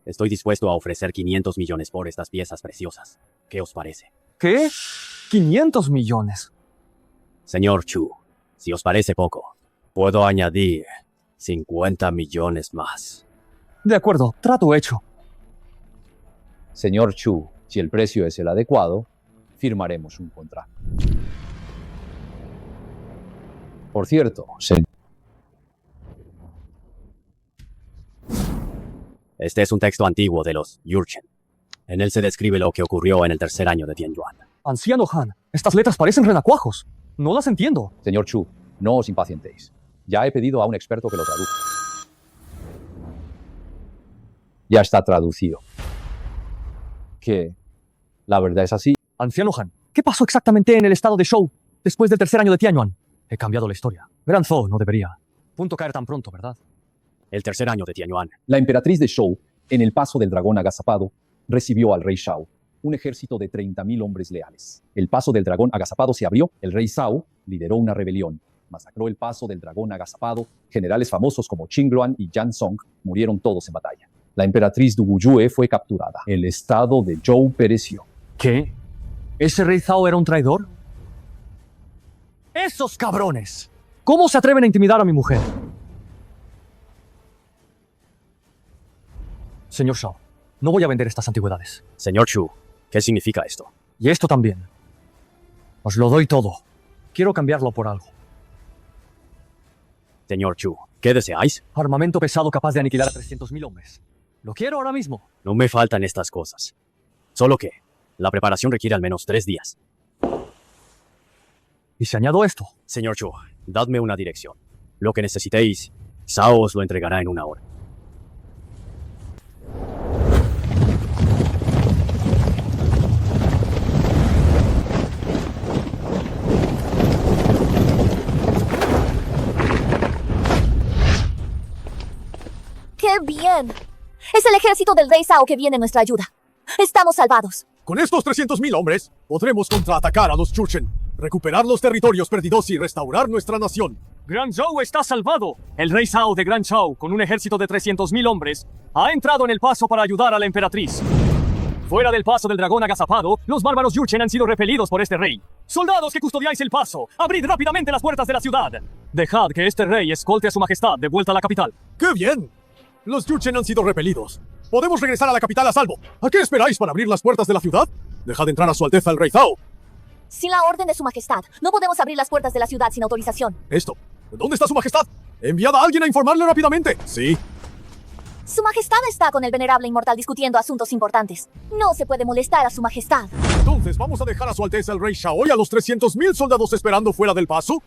estoy dispuesto a ofrecer 500 millones por estas piezas preciosas. ¿Qué os parece? ¿Qué? 500 millones. Señor Chu, si os parece poco, puedo añadir 50 millones más. De acuerdo, trato hecho. Señor Chu, si el precio es el adecuado, firmaremos un contrato. Por cierto, Este es un texto antiguo de los Yurchen. En él se describe lo que ocurrió en el tercer año de Tianyuan. Anciano Han, estas letras parecen renacuajos. No las entiendo. Señor Chu, no os impacientéis. Ya he pedido a un experto que lo traduzca. Ya está traducido. ¿Qué? ¿La verdad es así? Anciano Han, ¿qué pasó exactamente en el estado de Shou después del tercer año de Tianyuan? He cambiado la historia. Gran Zhou no debería. Punto caer tan pronto, ¿verdad? El tercer año de Tianyuan. La emperatriz de Shou, en el paso del dragón agazapado, recibió al rey Shao, un ejército de 30.000 hombres leales. El paso del dragón agazapado se abrió, el rey Shao lideró una rebelión, masacró el paso del dragón agazapado, generales famosos como Qingluan y Yan Song murieron todos en batalla. La emperatriz Duguyue fue capturada. El estado de Zhou pereció. ¿Qué? ¿Ese rey Zhao era un traidor? ¡Esos cabrones! ¿Cómo se atreven a intimidar a mi mujer? Señor Shao, no voy a vender estas antigüedades. Señor Chu, ¿qué significa esto? Y esto también. Os lo doy todo. Quiero cambiarlo por algo. Señor Chu, ¿qué deseáis? Armamento pesado capaz de aniquilar a 300.000 hombres. Lo quiero ahora mismo. No me faltan estas cosas. Solo que la preparación requiere al menos 3 días. ¿Y si añado esto? Señor Chu, dadme una dirección. Lo que necesitéis, Sao os lo entregará en 1 hora. ¡Qué bien! Es el ejército del rey Sao que viene en nuestra ayuda. Estamos salvados. Con estos 300.000 hombres, podremos contraatacar a los Churchen, recuperar los territorios perdidos y restaurar nuestra nación. Gran Zhou está salvado. El rey Zhao de Gran Zhou, con un ejército de 300.000 hombres, ha entrado en el paso para ayudar a la emperatriz. Fuera del paso del dragón agazapado, los bárbaros Yurchen han sido repelidos por este rey. ¡Soldados que custodiáis el paso! ¡Abrid rápidamente las puertas de la ciudad! Dejad que este rey escolte a su majestad de vuelta a la capital. ¡Qué bien! Los Yurchen han sido repelidos. Podemos regresar a la capital a salvo. ¿A qué esperáis para abrir las puertas de la ciudad? Dejad entrar a su alteza el rey Zhao. Sin la orden de su majestad, no podemos abrir las puertas de la ciudad sin autorización. Esto. ¿Dónde está su majestad? Enviad a alguien a informarle rápidamente. Sí. Su majestad está con el venerable inmortal discutiendo asuntos importantes. No se puede molestar a su majestad. Entonces, ¿vamos a dejar a su alteza el rey Shao y a los 300.000 soldados esperando fuera del paso?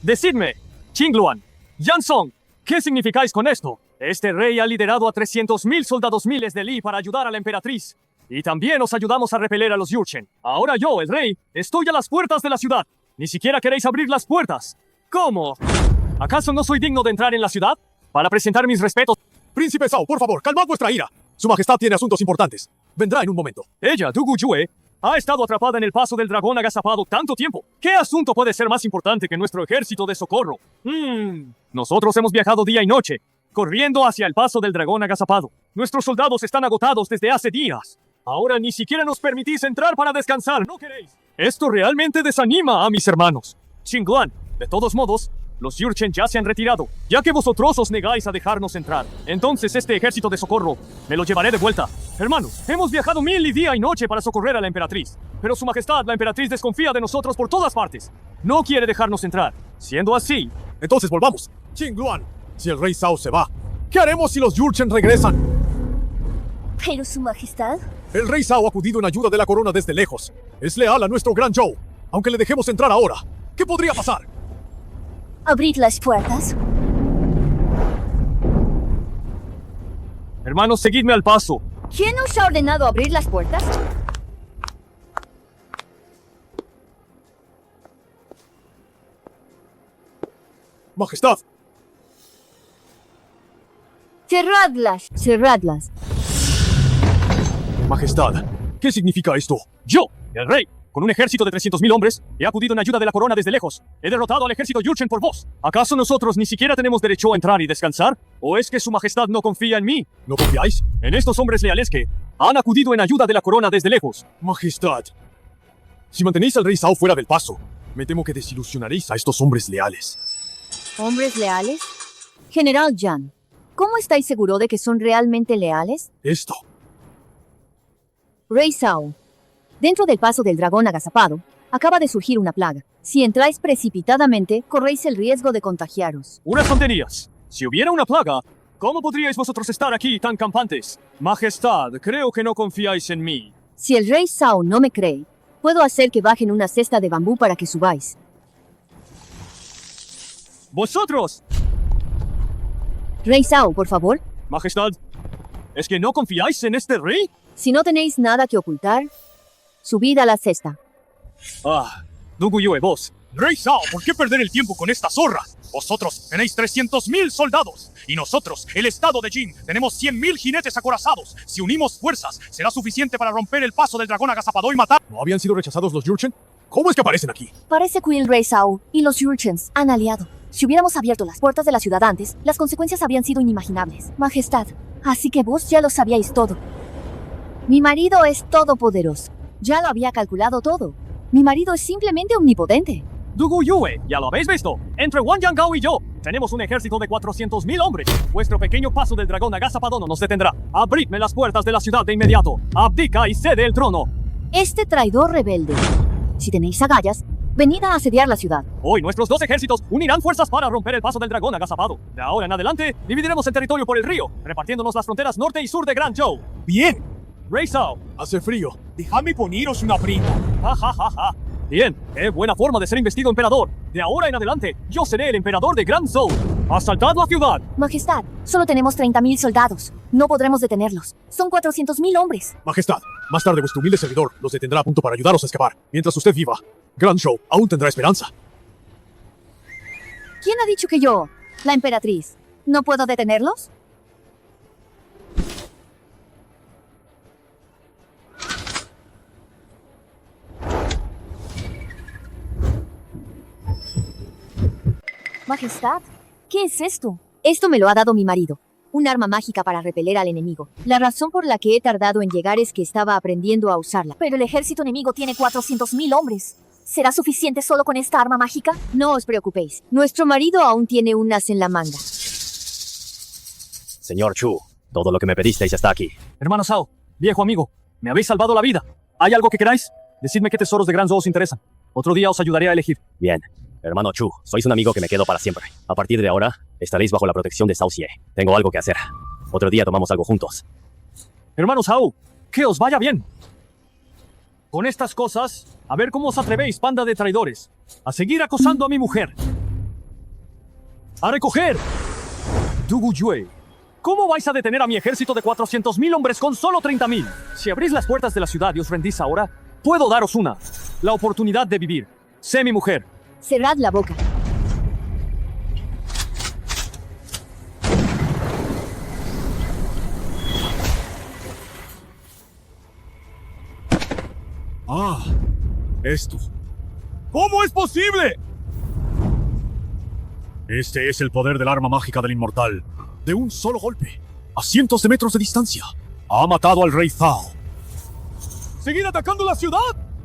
Decidme, Qingluan, Yansong, ¿qué significáis con esto? Este rey ha liderado a 300.000 soldados miles de Li para ayudar a la emperatriz. Y también nos ayudamos a repeler a los Yurchen. Ahora yo, el rey, estoy a las puertas de la ciudad. Ni siquiera queréis abrir las puertas. ¿Cómo? ¿Acaso no soy digno de entrar en la ciudad? Para presentar mis respetos. Príncipe Zhao, por favor, calmad vuestra ira. Su majestad tiene asuntos importantes. Vendrá en un momento. Ella, Dugu Yue, ha estado atrapada en el paso del dragón agazapado tanto tiempo. ¿Qué asunto puede ser más importante que nuestro ejército de socorro? Nosotros hemos viajado día y noche, corriendo hacia el paso del dragón agazapado. Nuestros soldados están agotados desde hace días. Ahora ni siquiera nos permitís entrar para descansar, ¿no queréis? Esto realmente desanima a mis hermanos. Qingluan, de todos modos, los Yurchen ya se han retirado, ya que vosotros os negáis a dejarnos entrar. Entonces este ejército de socorro me lo llevaré de vuelta. Hermanos, hemos viajado 1000 y día y noche para socorrer a la emperatriz. Pero su majestad, la emperatriz, desconfía de nosotros por todas partes. No quiere dejarnos entrar. Siendo así... Entonces volvamos. Qingluan, si el rey Zhao se va, ¿qué haremos si los Yurchen regresan? ¿Pero su majestad? El rey Zhao ha acudido en ayuda de la corona desde lejos. Es leal a nuestro gran Zhou. Aunque le dejemos entrar ahora, ¿qué podría pasar? ¿Abrid las puertas? Hermanos, seguidme al paso. ¿Quién nos ha ordenado abrir las puertas? Majestad, Cerradlas. Cerradlas. majestad, ¿qué significa esto? Yo, el rey, con un ejército de 300.000 hombres, he acudido en ayuda de la corona desde lejos. He derrotado al ejército Yurchen por vos. ¿Acaso nosotros ni siquiera tenemos derecho a entrar y descansar? ¿O es que su majestad no confía en mí? ¿No confiáis? En estos hombres leales que han acudido en ayuda de la corona desde lejos. Majestad, si mantenéis al rey Zhao fuera del paso, me temo que desilusionaréis a estos hombres leales. ¿Hombres leales? General Yan, ¿cómo estáis seguro de que son realmente leales? Esto. Rey Zhao, dentro del paso del dragón agazapado, acaba de surgir una plaga. Si entráis precipitadamente, corréis el riesgo de contagiaros. Unas tonterías. Si hubiera una plaga, ¿cómo podríais vosotros estar aquí tan campantes? Majestad, creo que no confiáis en mí. Si el rey Zhao no me cree, puedo hacer que bajen una cesta de bambú para que subáis. ¡Vosotros! Rey Zhao, por favor. Majestad, ¿es que no confiáis en este rey? Si no tenéis nada que ocultar, subid a la cesta. Dugu Yue, vos. Rey Zhao, ¿por qué perder el tiempo con estas zorras? Vosotros tenéis 300.000 soldados y nosotros, el estado de Jin, tenemos 100.000 jinetes acorazados. Si unimos fuerzas, será suficiente para romper el paso del dragón agazapado y matar. ¿No habían sido rechazados los Yurchen? ¿Cómo es que aparecen aquí? Parece que el rey Zhao y los Yurchens han aliado. Si hubiéramos abierto las puertas de la ciudad antes, las consecuencias habrían sido inimaginables. Majestad, así que vos ya lo sabíais todo. Mi marido es todopoderoso. Ya lo había calculado todo. Mi marido es simplemente omnipotente. Dugu Yue, ya lo habéis visto. Entre Wang Yanggao y yo, tenemos un ejército de 400.000 hombres. Vuestro pequeño paso del dragón agazapado no nos detendrá. Abridme las puertas de la ciudad de inmediato. Abdica y cede el trono. Este traidor rebelde. Si tenéis agallas, venid a asediar la ciudad. Hoy nuestros dos ejércitos unirán fuerzas para romper el paso del dragón agazapado. De ahora en adelante, dividiremos el territorio por el río, repartiéndonos las fronteras norte y sur de Gran Zhou. Bien, Rey Zhao. Hace frío. déjame poneros una prima. Ja, ja, ja, ja. Bien, qué buena forma de ser investido emperador. De ahora en adelante, yo seré el emperador de Gran Zhou. ¡Asaltad la ciudad! Majestad, solo tenemos 30.000 soldados. No podremos detenerlos. Son 400.000 hombres. Majestad, más tarde vuestro humilde servidor los detendrá a punto para ayudaros a escapar. Mientras usted viva, Gran Zhou aún tendrá esperanza. ¿Quién ha dicho que yo, la emperatriz, no puedo detenerlos? Majestad, ¿qué es esto? Esto me lo ha dado mi marido. Un arma mágica para repeler al enemigo. La razón por la que he tardado en llegar es que estaba aprendiendo a usarla. Pero el ejército enemigo tiene 400.000 hombres. ¿Será suficiente solo con esta arma mágica? No os preocupéis. Nuestro marido aún tiene un as en la manga. Señor Chu, Todo lo que me pedisteis está aquí. Hermano Sao, viejo amigo, me habéis salvado la vida. ¿Hay algo que queráis? Decidme qué tesoros de Gran Zoo os interesan. Otro día os ayudaré a elegir. Bien. Hermano Chu, sois un amigo que me quedo para siempre. A partir de ahora, estaréis bajo la protección de Sao Xie. Tengo algo que hacer. Otro día tomamos algo juntos. Hermano Sao, que os vaya bien. Con estas cosas, a ver cómo os atrevéis, panda de traidores, a seguir acosando a mi mujer. ¡A recoger! Dugu Yue, ¿cómo vais a detener a mi ejército de 400.000 hombres con solo 30.000? Si abrís las puertas de la ciudad y os rendís ahora, puedo daros la oportunidad de vivir. Sé mi mujer. Cerrad la boca. Ah, esto. ¿Cómo es posible? Este es el poder del arma mágica del inmortal. De un solo golpe, a cientos de metros de distancia, ha matado al rey Zhao. ¡Seguid atacando la ciudad!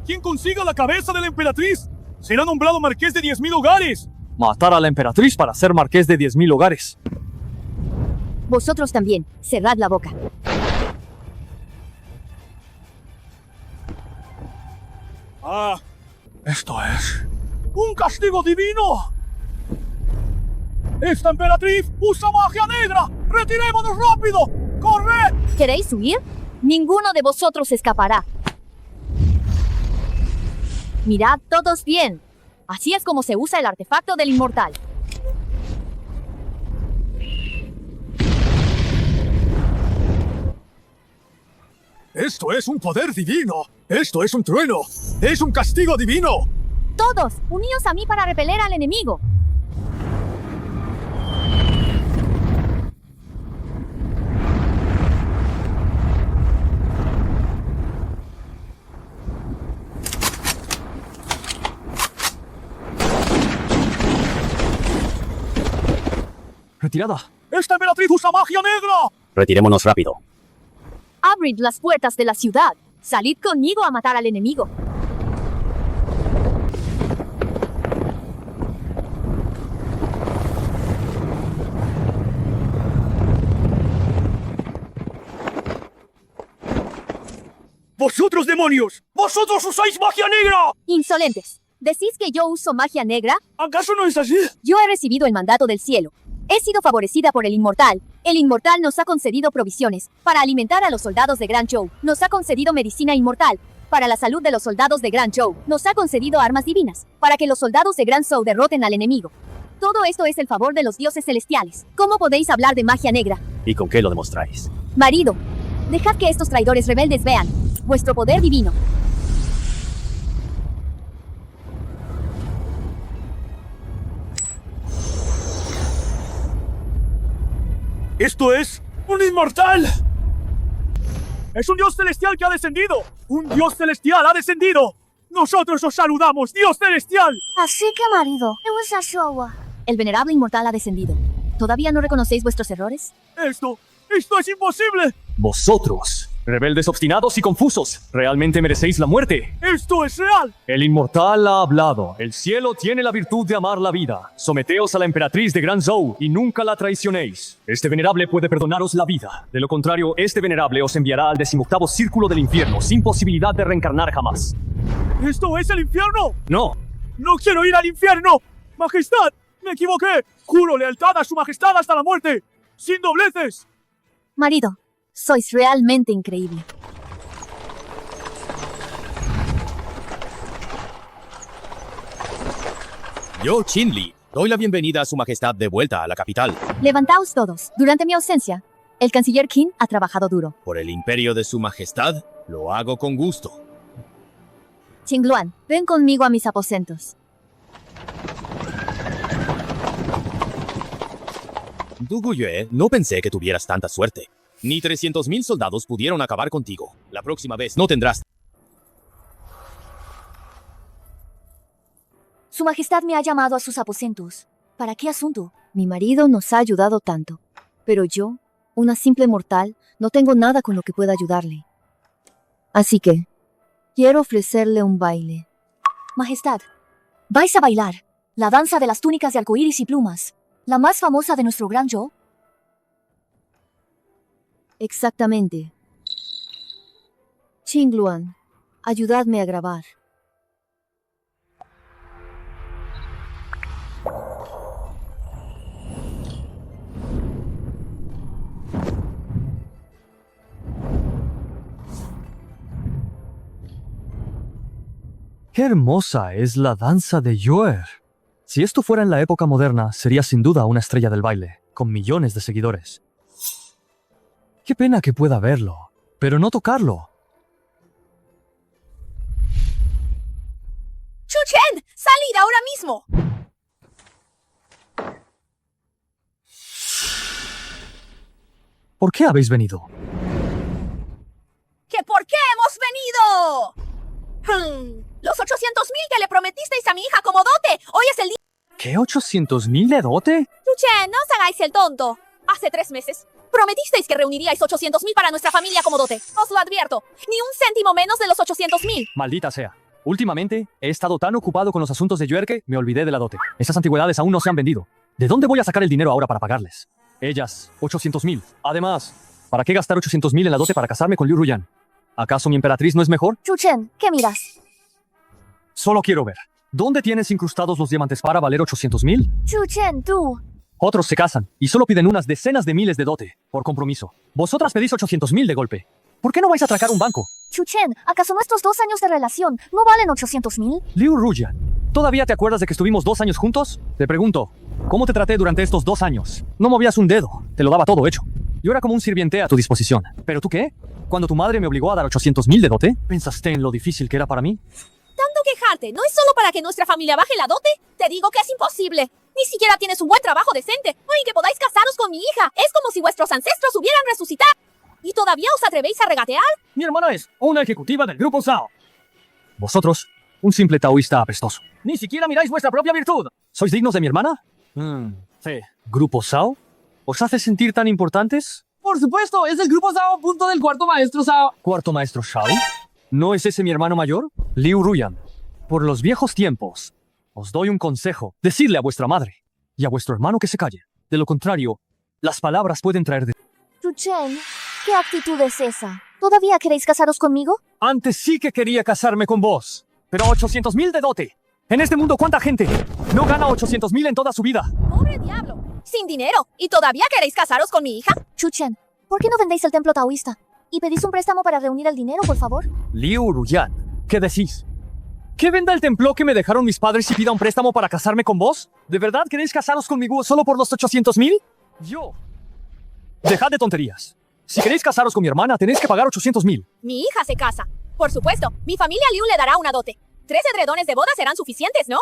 Quien consiga la cabeza de la emperatriz será nombrado marqués de 10.000 hogares. Matar a la emperatriz para ser marqués de 10.000 hogares. Vosotros también, cerrad la boca. Ah, esto es un castigo divino. ¡Esta emperatriz usa magia negra! ¡Retirémonos rápido! ¡Corred! ¿Queréis huir? Ninguno de vosotros escapará. Mirad todos bien. Así es como se usa el artefacto del inmortal. Esto es un poder divino. Esto es un trueno. Es un castigo divino. Todos, uníos a mí para repeler al enemigo. Retirada. ¡Esta emperatriz usa magia negra! Retirémonos rápido. Abrid las puertas de la ciudad. Salid conmigo a matar al enemigo. ¡Vosotros, demonios! ¡Vosotros usáis magia negra! Insolentes. ¿Decís que yo uso magia negra? ¿Acaso no es así? Yo he recibido el mandato del cielo. He sido favorecida por el inmortal. El inmortal nos ha concedido provisiones para alimentar a los soldados de Gran Zhou. Nos ha concedido medicina inmortal para la salud de los soldados de Gran Zhou. Nos ha concedido armas divinas para que los soldados de Gran Zhou derroten al enemigo. Todo esto es el favor de los dioses celestiales. ¿Cómo podéis hablar de magia negra? ¿Y con qué lo demostráis? Marido, dejad que estos traidores rebeldes vean vuestro poder divino. ¡Esto es un inmortal! ¡Es un dios celestial que ha descendido! ¡Un dios celestial ha descendido! ¡Nosotros os saludamos, dios celestial! Así que, marido, El venerable inmortal ha descendido. ¿Todavía no reconocéis vuestros errores? ¡Esto es imposible! Vosotros, rebeldes obstinados y confusos, realmente merecéis la muerte. ¡Esto es real! El inmortal ha hablado. El cielo tiene la virtud de amar la vida. Someteos a la emperatriz de Gran Zhou y nunca la traicionéis. Este venerable puede perdonaros la vida. De lo contrario, este venerable os enviará al 18º círculo del infierno, sin posibilidad de reencarnar jamás. ¿Esto es el infierno? No. ¡No quiero ir al infierno! ¡Majestad! ¡Me equivoqué! ¡Juro lealtad a su majestad hasta la muerte! ¡Sin dobleces! Marido, sois realmente increíble. Yo, Qinli, doy la bienvenida a su majestad de vuelta a la capital. Levantaos todos. Durante mi ausencia, el canciller Qin ha trabajado duro. Por el imperio de su majestad, lo hago con gusto. Qingluan, ven conmigo a mis aposentos. Dugu Yue, no pensé que tuvieras tanta suerte. Ni 300.000 soldados pudieron acabar contigo. La próxima vez no tendrás... Su majestad me ha llamado a sus aposentos. ¿Para qué asunto? Mi marido nos ha ayudado tanto. Pero yo, una simple mortal, no tengo nada con lo que pueda ayudarle. Así que, quiero ofrecerle un baile. Majestad, vais a bailar la danza de las túnicas de arcoíris y plumas, la más famosa de nuestro Gran Zhou. Exactamente. Qingluan, ayudadme a grabar. ¡Qué hermosa es la danza de Yuer! Si esto fuera en la época moderna, sería sin duda una estrella del baile, con millones de seguidores. Qué pena que pueda verlo, pero no tocarlo. ¡Chuchen! ¡Salid ahora mismo! ¿Por qué habéis venido? ¿Que por qué hemos venido? Los 800.000 que le prometisteis a mi hija como dote. Hoy es el día. ¿Qué 800.000 de dote? Chuchen, no os hagáis el tonto. Hace 3 meses prometisteis que reuniríais 800.000 para nuestra familia como dote. Os lo advierto. Ni un céntimo menos de los 800.000. Maldita sea. Últimamente, he estado tan ocupado con los asuntos de Yuer que me olvidé de la dote. Esas antigüedades aún no se han vendido. ¿De dónde voy a sacar el dinero ahora para pagarles? Ellas, 800.000. Además, ¿para qué gastar 800.000 en la dote para casarme con Liu Ruyan? ¿Acaso mi emperatriz no es mejor? Chuchen, ¿qué miras? Solo quiero ver. ¿Dónde tienes incrustados los diamantes para valer 800.000? Chuchen, tú. Otros se casan y solo piden unas decenas de miles de dote, por compromiso. Vosotras pedís 800.000 de golpe. ¿Por qué no vais a atracar un banco? Chuchen, ¿acaso nuestros 2 años de relación no valen 800.000? Liu Ruyan, ¿todavía te acuerdas de que estuvimos 2 años juntos? Te pregunto, ¿cómo te traté durante estos 2 años? No movías un dedo, te lo daba todo hecho. Yo era como un sirviente a tu disposición. ¿Pero tú qué? Cuando tu madre me obligó a dar 800.000 de dote, ¿pensaste en lo difícil que era para mí? Tanto quejarte, ¿no es solo para que nuestra familia baje la dote? Te digo que es imposible. Ni siquiera tienes un buen trabajo decente. O en que podáis casaros con mi hija. Es como si vuestros ancestros hubieran resucitado. ¿Y todavía os atrevéis a regatear? Mi hermana es una ejecutiva del grupo Sao. Vosotros, un simple taoísta apestoso. Ni siquiera miráis vuestra propia virtud. ¿Sois dignos de mi hermana? Sí. ¿Grupo Sao? ¿Os hace sentir tan importantes? Por supuesto, es el grupo Sao, punto del cuarto maestro Sao. ¿Cuarto maestro Shao? ¿No es ese mi hermano mayor? Liu Ruyan. Por los viejos tiempos, os doy un consejo. Decidle a vuestra madre y a vuestro hermano que se calle. De lo contrario, las palabras pueden traer de... Chuchen, ¿qué actitud es esa? ¿Todavía queréis casaros conmigo? Antes sí que quería casarme con vos. Pero 800.000 de dote. En este mundo, ¿cuánta gente no gana 800.000 en toda su vida? ¡Pobre diablo! Sin dinero. ¿Y todavía queréis casaros con mi hija? Chuchen, ¿por qué no vendéis el templo taoísta? Y pedís un préstamo para reunir el dinero, por favor. Liu Ruyan, ¿qué decís? ¿Que venda el templo que me dejaron mis padres y pida un préstamo para casarme con vos? ¿De verdad queréis casaros conmigo solo por los 800.000? Yo. Dejad de tonterías. Si queréis casaros con mi hermana, tenéis que pagar 800.000. Mi hija se casa. Por supuesto, mi familia Liu le dará una dote. 3 edredones de boda serán suficientes, ¿no?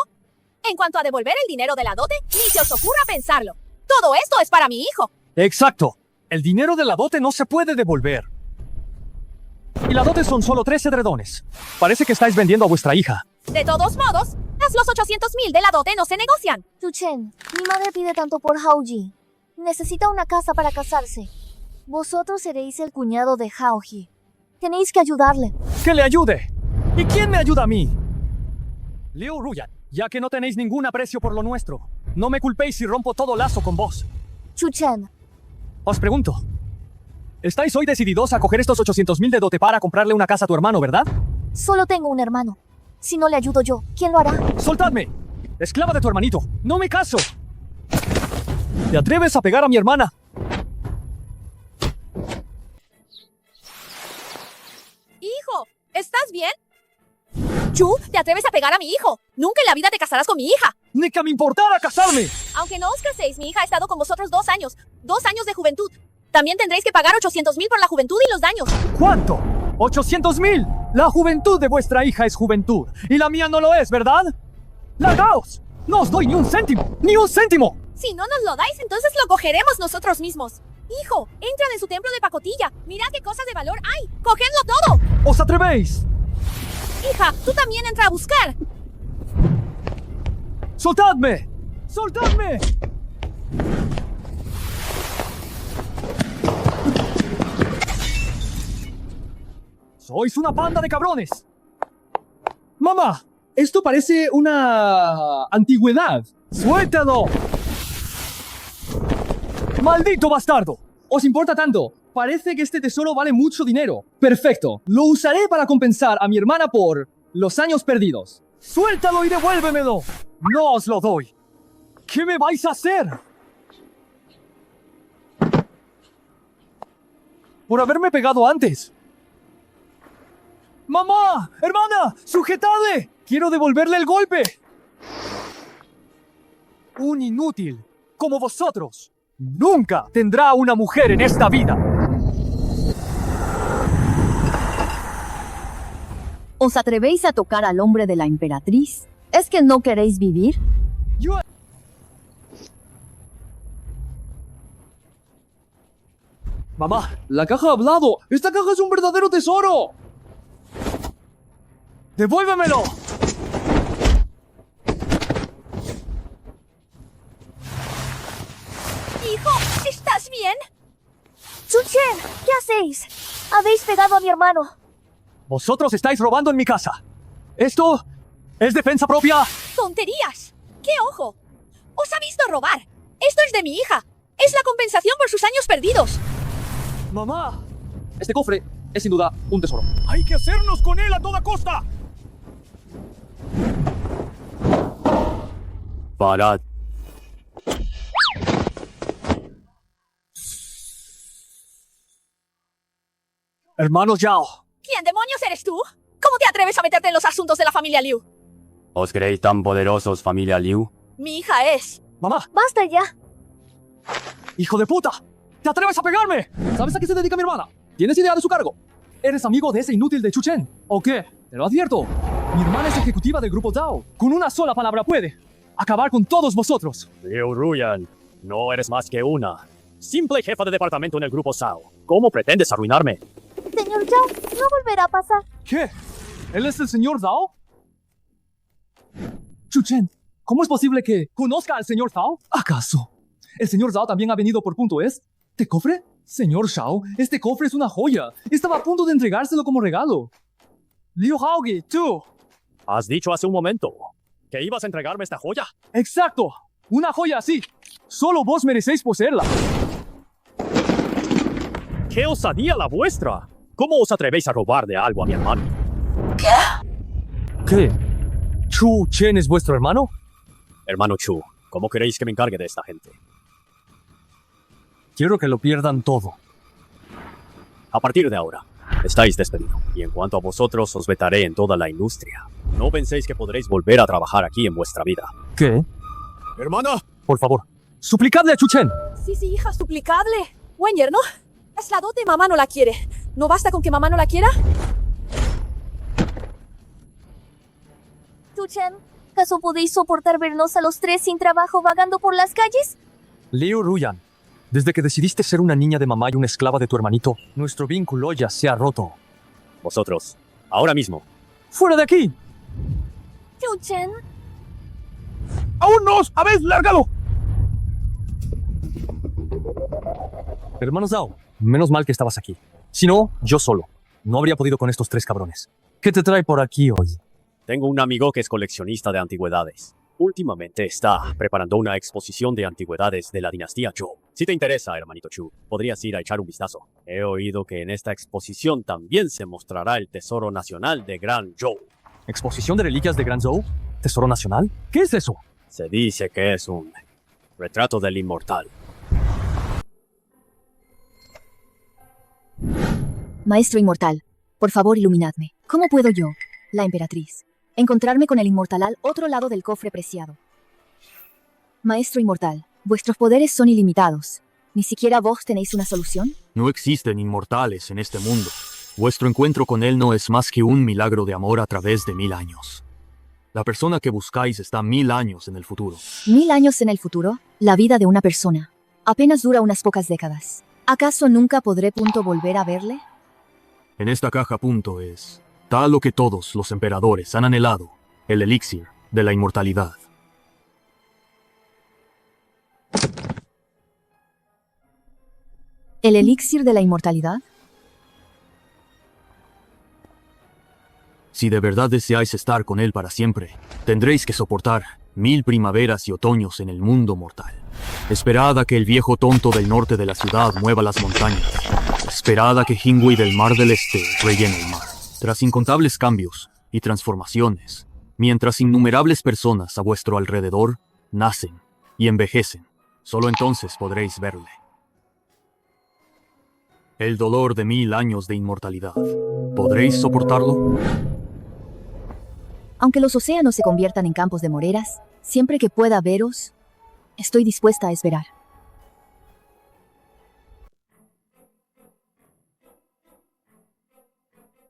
En cuanto a devolver el dinero de la dote, ni se os ocurra pensarlo. Todo esto es para mi hijo. Exacto. El dinero de la dote no se puede devolver. Y la dote son solo 3 edredones. Parece que estáis vendiendo a vuestra hija. De todos modos, los 800.000 de la dote no se negocian. Chuchen, mi madre pide tanto por Haoji. Necesita una casa para casarse. Vosotros seréis el cuñado de Haoji. Tenéis que ayudarle. ¡Que le ayude! ¿Y quién me ayuda a mí? Liu Ruyan, ya que no tenéis ningún aprecio por lo nuestro, no me culpéis si rompo todo lazo con vos. Chuchen. Os pregunto, ¿estáis hoy decididos a coger estos 800.000 de dote para comprarle una casa a tu hermano, verdad? Solo tengo un hermano. Si no le ayudo yo, ¿quién lo hará? ¡Soltadme! ¡Esclava de tu hermanito! ¡No me caso! ¿Te atreves a pegar a mi hermana? Hijo, ¿estás bien? Chu, ¿te atreves a pegar a mi hijo? Nunca en la vida te casarás con mi hija. ¡Ni que me importara casarme! Aunque no os caséis, mi hija ha estado con vosotros 2 años. 2 años de juventud. También tendréis que pagar 800.000 por la juventud y los daños. ¿Cuánto? ¡800.000! La juventud de vuestra hija es juventud. Y la mía no lo es, ¿verdad? ¡Largaos! ¡No os doy ni un céntimo! ¡Ni un céntimo! Si no nos lo dais, entonces lo cogeremos nosotros mismos. Hijo, entran en su templo de pacotilla. Mirad qué cosas de valor hay. ¡Cogedlo todo! ¡Os atrevéis! Hija, tú también entra a buscar. ¡Soltadme! ¡Soltadme! ¡Sois una panda de cabrones! Mamá, esto parece una antigüedad. ¡Suéltalo! ¡Maldito bastardo! ¿Os importa tanto Parece que este tesoro vale mucho dinero. Perfecto. Lo usaré para compensar a mi hermana por los años perdidos. ¡Suéltalo y devuélvemelo! No os lo doy. ¿Qué me vais a hacer? Por haberme pegado antes. ¡Mamá! ¡Hermana! ¡Sujetadle! ¡Quiero devolverle el golpe! Un inútil, como vosotros, nunca tendrá una mujer en esta vida. ¿Os atrevéis a tocar al hombre de la emperatriz? ¿Es que no queréis vivir? Mamá, la caja ha hablado. ¡Esta caja es un verdadero tesoro! ¡Devuélvemelo! Hijo, ¿estás bien? Chuchen, ¿qué hacéis? Habéis pegado a mi hermano. Vosotros estáis robando en mi casa. ¿Esto es defensa propia? ¡Tonterías! ¡Qué ojo! ¡Os ha visto robar! ¡Esto es de mi hija! ¡Es la compensación por sus años perdidos! ¡Mamá! Este cofre es sin duda un tesoro. ¡Hay que hacernos con él a toda costa! Parad. Hermano Zhao. ¿Quién demonios eres tú? ¿Cómo te atreves a meterte en los asuntos de la familia Liu? ¿Os creéis tan poderosos, familia Liu? Mi hija es... Mamá, Basta ya. hijo de puta. ¿Te atreves a pegarme? ¿Sabes a qué se dedica mi hermana? ¿Tienes idea de su cargo? ¿Eres amigo de ese inútil de Chuchen? ¿O qué? Te lo advierto. Mi hermana es ejecutiva del grupo Zhao. Con una sola palabra puede acabar con todos vosotros. Liu Ruyan, no eres más que una simple jefa de departamento en el grupo Zhao. ¿Cómo pretendes arruinarme? Señor Zhao, no volverá a pasar. ¿Qué? ¿Él es el señor Zhao? Chuchen, ¿cómo es posible que conozca al señor Zhao? ¿Acaso el señor Zhao también ha venido por punto es? ¿Este cofre? Señor Zhao, este cofre es una joya. Estaba a punto de entregárselo como regalo. Liu Haogi, tú. Has dicho hace un momento que ibas a entregarme esta joya. Exacto. Una joya así. Solo vos merecéis poseerla. ¡Qué osadía la vuestra! ¿Cómo os atrevéis a robar de algo a mi hermano? ¿Qué? ¿Chu Chen es vuestro hermano? Hermano Chu, ¿cómo queréis que me encargue de esta gente? Quiero que lo pierdan todo. A partir de ahora, estáis despedido. Y en cuanto a vosotros, os vetaré en toda la industria. No penséis que podréis volver a trabajar aquí en vuestra vida. ¿Qué? Hermana, Por favor, suplicadle a Chu Chen. Sí, hija, suplicable. Buen yerno. Es la dote, mamá no la quiere. ¿No basta con que mamá no la quiera? Chuchen, ¿acaso podéis soportar vernos a los tres sin trabajo vagando por las calles? Liu Ruyan, desde que decidiste ser una niña de mamá y una esclava de tu hermanito, nuestro vínculo ya se ha roto. Vosotros, ahora mismo. ¡Fuera de aquí! Chuchen, ¡Aún no os habéis largado! Hermano Zhao, menos mal que estabas aquí. Si no, yo solo. No habría podido con estos tres cabrones. ¿Qué te trae por aquí hoy? Tengo un amigo que es coleccionista de antigüedades. Últimamente está preparando una exposición de antigüedades de la dinastía Zhou. Si te interesa, hermanito Chu, podrías ir a echar un vistazo. He oído que en esta exposición también se mostrará el tesoro nacional de Gran Zhou. ¿Exposición de reliquias de Gran Zhou? ¿Tesoro nacional? ¿Qué es eso? Se dice que es un retrato del inmortal. Maestro inmortal, por favor iluminadme. ¿Cómo puedo yo, la emperatriz, encontrarme con el inmortal al otro lado del cofre preciado? Maestro inmortal, vuestros poderes son ilimitados. ¿Ni siquiera vos tenéis una solución? No existen inmortales en este mundo. Vuestro encuentro con él no es más que un milagro de amor a través de 1000 años. La persona que buscáis está 1000 años en el futuro. 1000 años en el futuro, la vida de una persona apenas dura unas pocas décadas. ¿Acaso nunca podré volver a verle? En esta caja es tal lo que todos los emperadores han anhelado, el elixir de la inmortalidad. ¿El elixir de la inmortalidad? Si de verdad deseáis estar con él para siempre, tendréis que soportar 1000 primaveras y otoños en el mundo mortal. Esperad a que el viejo tonto del norte de la ciudad mueva las montañas. Esperad a que Hingwei del Mar del Este rellene el mar. Tras incontables cambios y transformaciones, mientras innumerables personas a vuestro alrededor nacen y envejecen, solo entonces podréis verle. El dolor de 1000 años de inmortalidad. ¿Podréis soportarlo? Aunque los océanos se conviertan en campos de moreras, siempre que pueda veros, estoy dispuesta a esperar.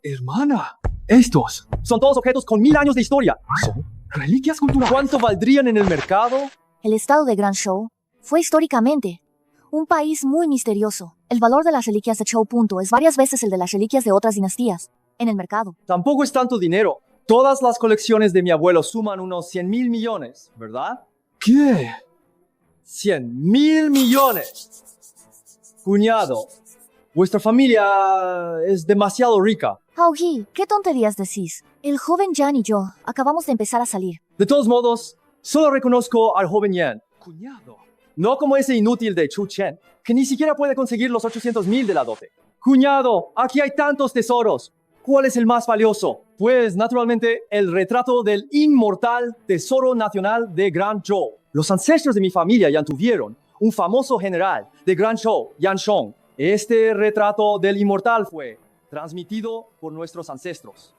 Hermana, estos son todos objetos con 1000 años de historia. Son reliquias culturales. ¿Cuánto valdrían en el mercado? El estado de Grand Zhou fue históricamente un país muy misterioso. El valor de las reliquias de Zhou Punto es varias veces el de las reliquias de otras dinastías en el mercado. Tampoco es tanto dinero. Todas las colecciones de mi abuelo suman unos 100.000 millones, ¿verdad? ¿Qué? 100.000 millones. Cuñado, vuestra familia es demasiado rica. Hao He, ¿qué tonterías decís? El joven Yan y yo acabamos de empezar a salir. De todos modos, solo reconozco al joven Yan. Cuñado. No como ese inútil de Chu Chen, que ni siquiera puede conseguir los 800.000 de la dote. Cuñado, aquí hay tantos tesoros. ¿Cuál es el más valioso? Pues, naturalmente, el retrato del inmortal Tesoro Nacional de Grand Zhou. Los ancestros de mi familia ya tuvieron un famoso general de Grand Zhou, Yan Shong. Este retrato del inmortal fue transmitido por nuestros ancestros.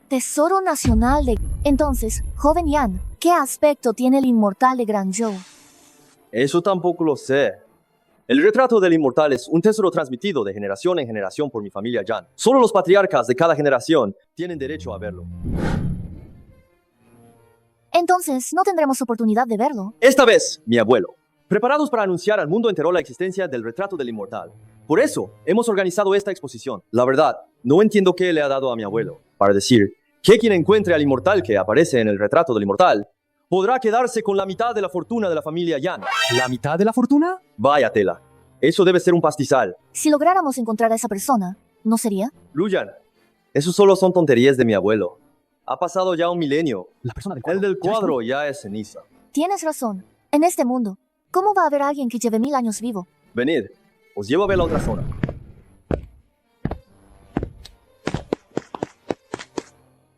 Tesoro Nacional de... Entonces, joven Yan, ¿qué aspecto tiene el inmortal de Grand Zhou? Eso tampoco lo sé. El retrato del inmortal es un tesoro transmitido de generación en generación por mi familia Yan. Solo los patriarcas de cada generación tienen derecho a verlo. Entonces, no tendremos oportunidad de verlo. Esta vez, mi abuelo. Preparados para anunciar al mundo entero la existencia del retrato del inmortal. Por eso, hemos organizado esta exposición. La verdad, no entiendo qué le ha dado a mi abuelo para decir que quien encuentre al inmortal que aparece en el retrato del inmortal podrá quedarse con la mitad de la fortuna de la familia Yan. ¿La mitad de la fortuna? Vaya tela. Eso debe ser un pastizal. Si lográramos encontrar a esa persona, ¿no sería? Luyan, eso solo son tonterías de mi abuelo. Ha pasado ya un milenio. La persona del El del cuadro ya es ceniza. Tienes razón. En este mundo, ¿cómo va a haber alguien que lleve 1000 años vivo? Venid, os llevo a ver la otra zona.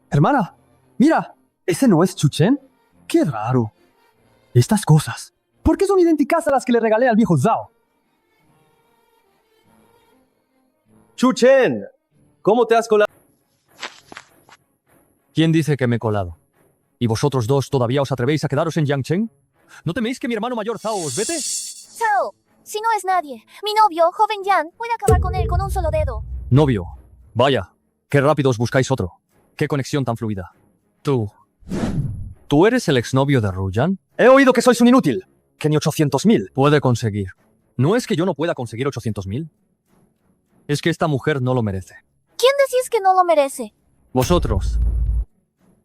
Hermana, mira, ¿ese no es Chu Chen? ¡Qué raro! Estas cosas, ¿por qué son idénticas a las que le regalé al viejo Zhao? Chu Chen, ¿cómo te has colado? ¿Quién dice que me he colado? ¿Y vosotros dos todavía os atrevéis a quedaros en Yangcheng? ¿No teméis que mi hermano mayor Zhao os vete? Zhao, si no es nadie, mi novio, joven Yan, puede acabar con él con un solo dedo. Novio. Vaya, qué rápido os buscáis otro. Qué conexión tan fluida. ¿Tú eres el exnovio de Ruyan? He oído que sois un inútil. Que ni 800.000. Puede conseguir. No es que yo no pueda conseguir 800.000. Es que esta mujer no lo merece. ¿Quién decís que no lo merece? Vosotros.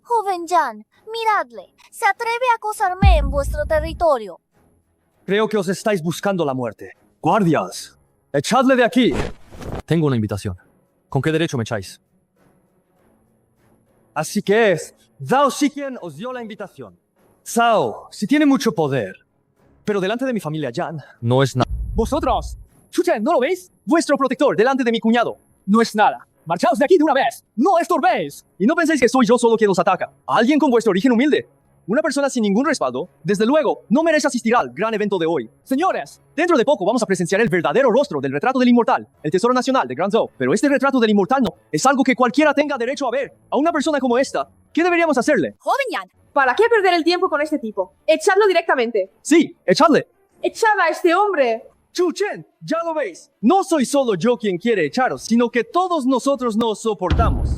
Joven Yan, miradle. Se atreve a acosarme en vuestro territorio. Creo que os estáis buscando la muerte. Guardias, echadle de aquí. Tengo una invitación. ¿Con qué derecho me echáis? Así que es, Zhao Xiqian os dio la invitación. Zhao, si tiene mucho poder, pero delante de mi familia Yan. No es nada. Vosotros, Chu Chen, ¿no lo veis? Vuestro protector, delante de mi cuñado. No es nada. Marchaos de aquí de una vez. No estorbéis. Y no penséis que soy yo solo quien os ataca. Alguien con vuestro origen humilde. Una persona sin ningún respaldo, desde luego, no merece asistir al gran evento de hoy. Señores, dentro de poco vamos a presenciar el verdadero rostro del retrato del inmortal, el Tesoro Nacional de Grand Zhou. Pero este retrato del inmortal no es algo que cualquiera tenga derecho a ver. A una persona como esta, ¿qué deberíamos hacerle? Joven Yan, ¿para qué perder el tiempo con este tipo? Echadlo directamente. Sí, echadle. Echad a este hombre. Chu Chen, ya lo veis. No soy solo yo quien quiere echaros, sino que todos nosotros nos soportamos.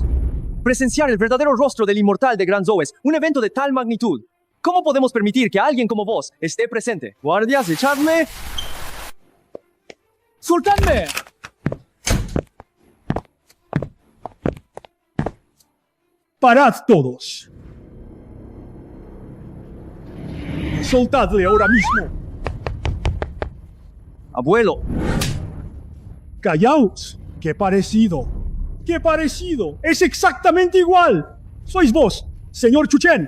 Presenciar el verdadero rostro del inmortal de Grand Zhou es un evento de tal magnitud. ¿Cómo podemos permitir que alguien como vos esté presente? Guardias, echadme. ¡Soltadme! ¡Parad todos! ¡Soltadle ahora mismo! Abuelo. ¡Callaos! ¡Qué parecido! ¡Qué parecido! ¡Es exactamente igual! ¡Sois vos, señor Chu Chen!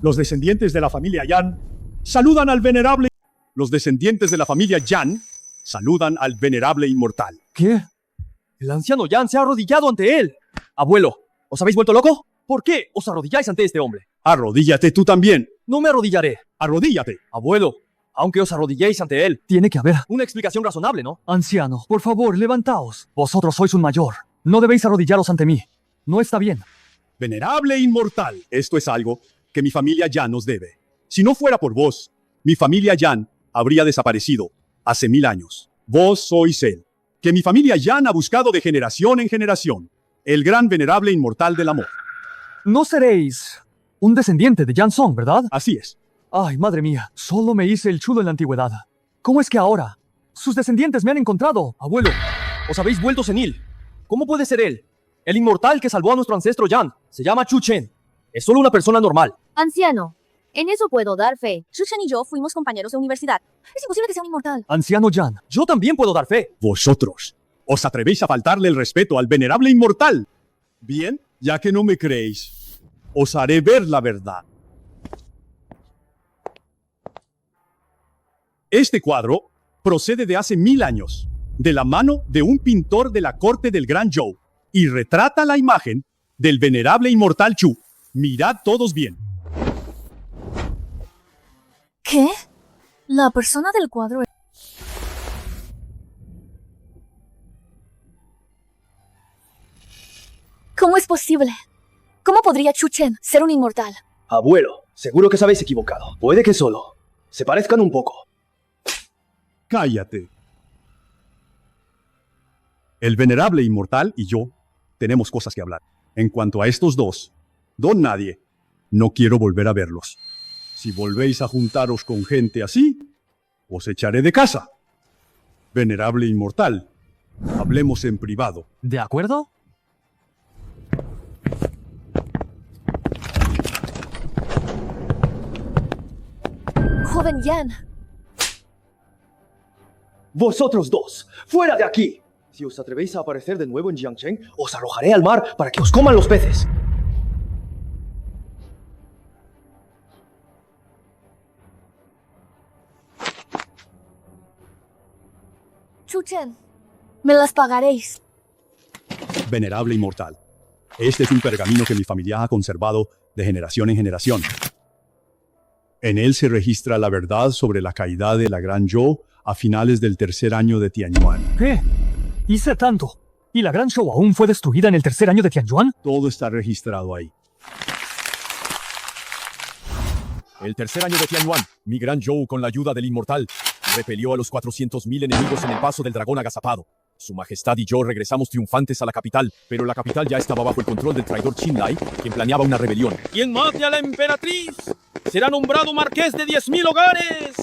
Los descendientes de la familia Yan saludan al venerable... Los descendientes de la familia Yan saludan al venerable inmortal. ¿Qué? El anciano Jan se ha arrodillado ante él. Abuelo, ¿os habéis vuelto loco? ¿Por qué os arrodilláis ante este hombre? Arrodíllate tú también. No me arrodillaré. Arrodíllate. Abuelo, aunque os arrodilléis ante él, tiene que haber una explicación razonable, ¿no? Anciano, por favor, levantaos. Vosotros sois un mayor. No debéis arrodillaros ante mí. No está bien. Venerable inmortal, esto es algo que mi familia Jan nos debe. Si no fuera por vos, mi familia Jan habría desaparecido hace 1000 años. Vos sois él, que mi familia Jan ha buscado de generación en generación, el gran venerable inmortal del amor. No seréis un descendiente de Jan Song, ¿verdad? Así es. Ay, madre mía, solo me hice el chulo en la antigüedad. ¿Cómo es que ahora sus descendientes me han encontrado? Abuelo, os habéis vuelto senil. ¿Cómo puede ser él? El inmortal que salvó a nuestro ancestro Jan. Se llama Chu Chen. Es solo una persona normal. Anciano, en eso puedo dar fe. Chuchen y yo fuimos compañeros de universidad. Es imposible que sea un inmortal. Anciano Jan, yo también puedo dar fe. Vosotros, ¿os atrevéis a faltarle el respeto al venerable inmortal? Bien, ya que no me creéis, os haré ver la verdad. Este cuadro procede de hace 1000 años, de la mano de un pintor de la corte del Gran Zhou, y retrata la imagen del venerable inmortal Chu. Mirad todos bien. ¿Qué? La persona del cuadro... ¿Cómo es posible? ¿Cómo podría Chu Chen ser un inmortal? Abuelo, seguro que os habéis equivocado. Puede que solo se parezcan un poco. Cállate. El venerable inmortal y yo tenemos cosas que hablar. En cuanto a estos dos, don nadie, no quiero volver a verlos. Si volvéis a juntaros con gente así, os echaré de casa. Venerable inmortal, hablemos en privado. ¿De acuerdo? Joven Jan. Vosotros dos, fuera de aquí. Si os atrevéis a aparecer de nuevo en Jiangcheng, os arrojaré al mar para que os coman los peces. Chu Chen, me las pagaréis. Venerable inmortal, este es un pergamino que mi familia ha conservado de generación en generación. En él se registra la verdad sobre la caída de la Gran Zhou a finales del tercer año de Tianyuan. ¿Qué? Hice tanto. ¿Y la Gran Zhou aún fue destruida en el tercer año de Tianyuan? Todo está registrado ahí. El tercer año de Tianyuan, mi Gran Zhou, con la ayuda del inmortal, repelió a los 400.000 enemigos en el paso del dragón agazapado. Su majestad y yo regresamos triunfantes a la capital, pero la capital ya estaba bajo el control del traidor Qin Lai, quien planeaba una rebelión. Quien mate a la emperatriz será nombrado marqués de 10.000 hogares.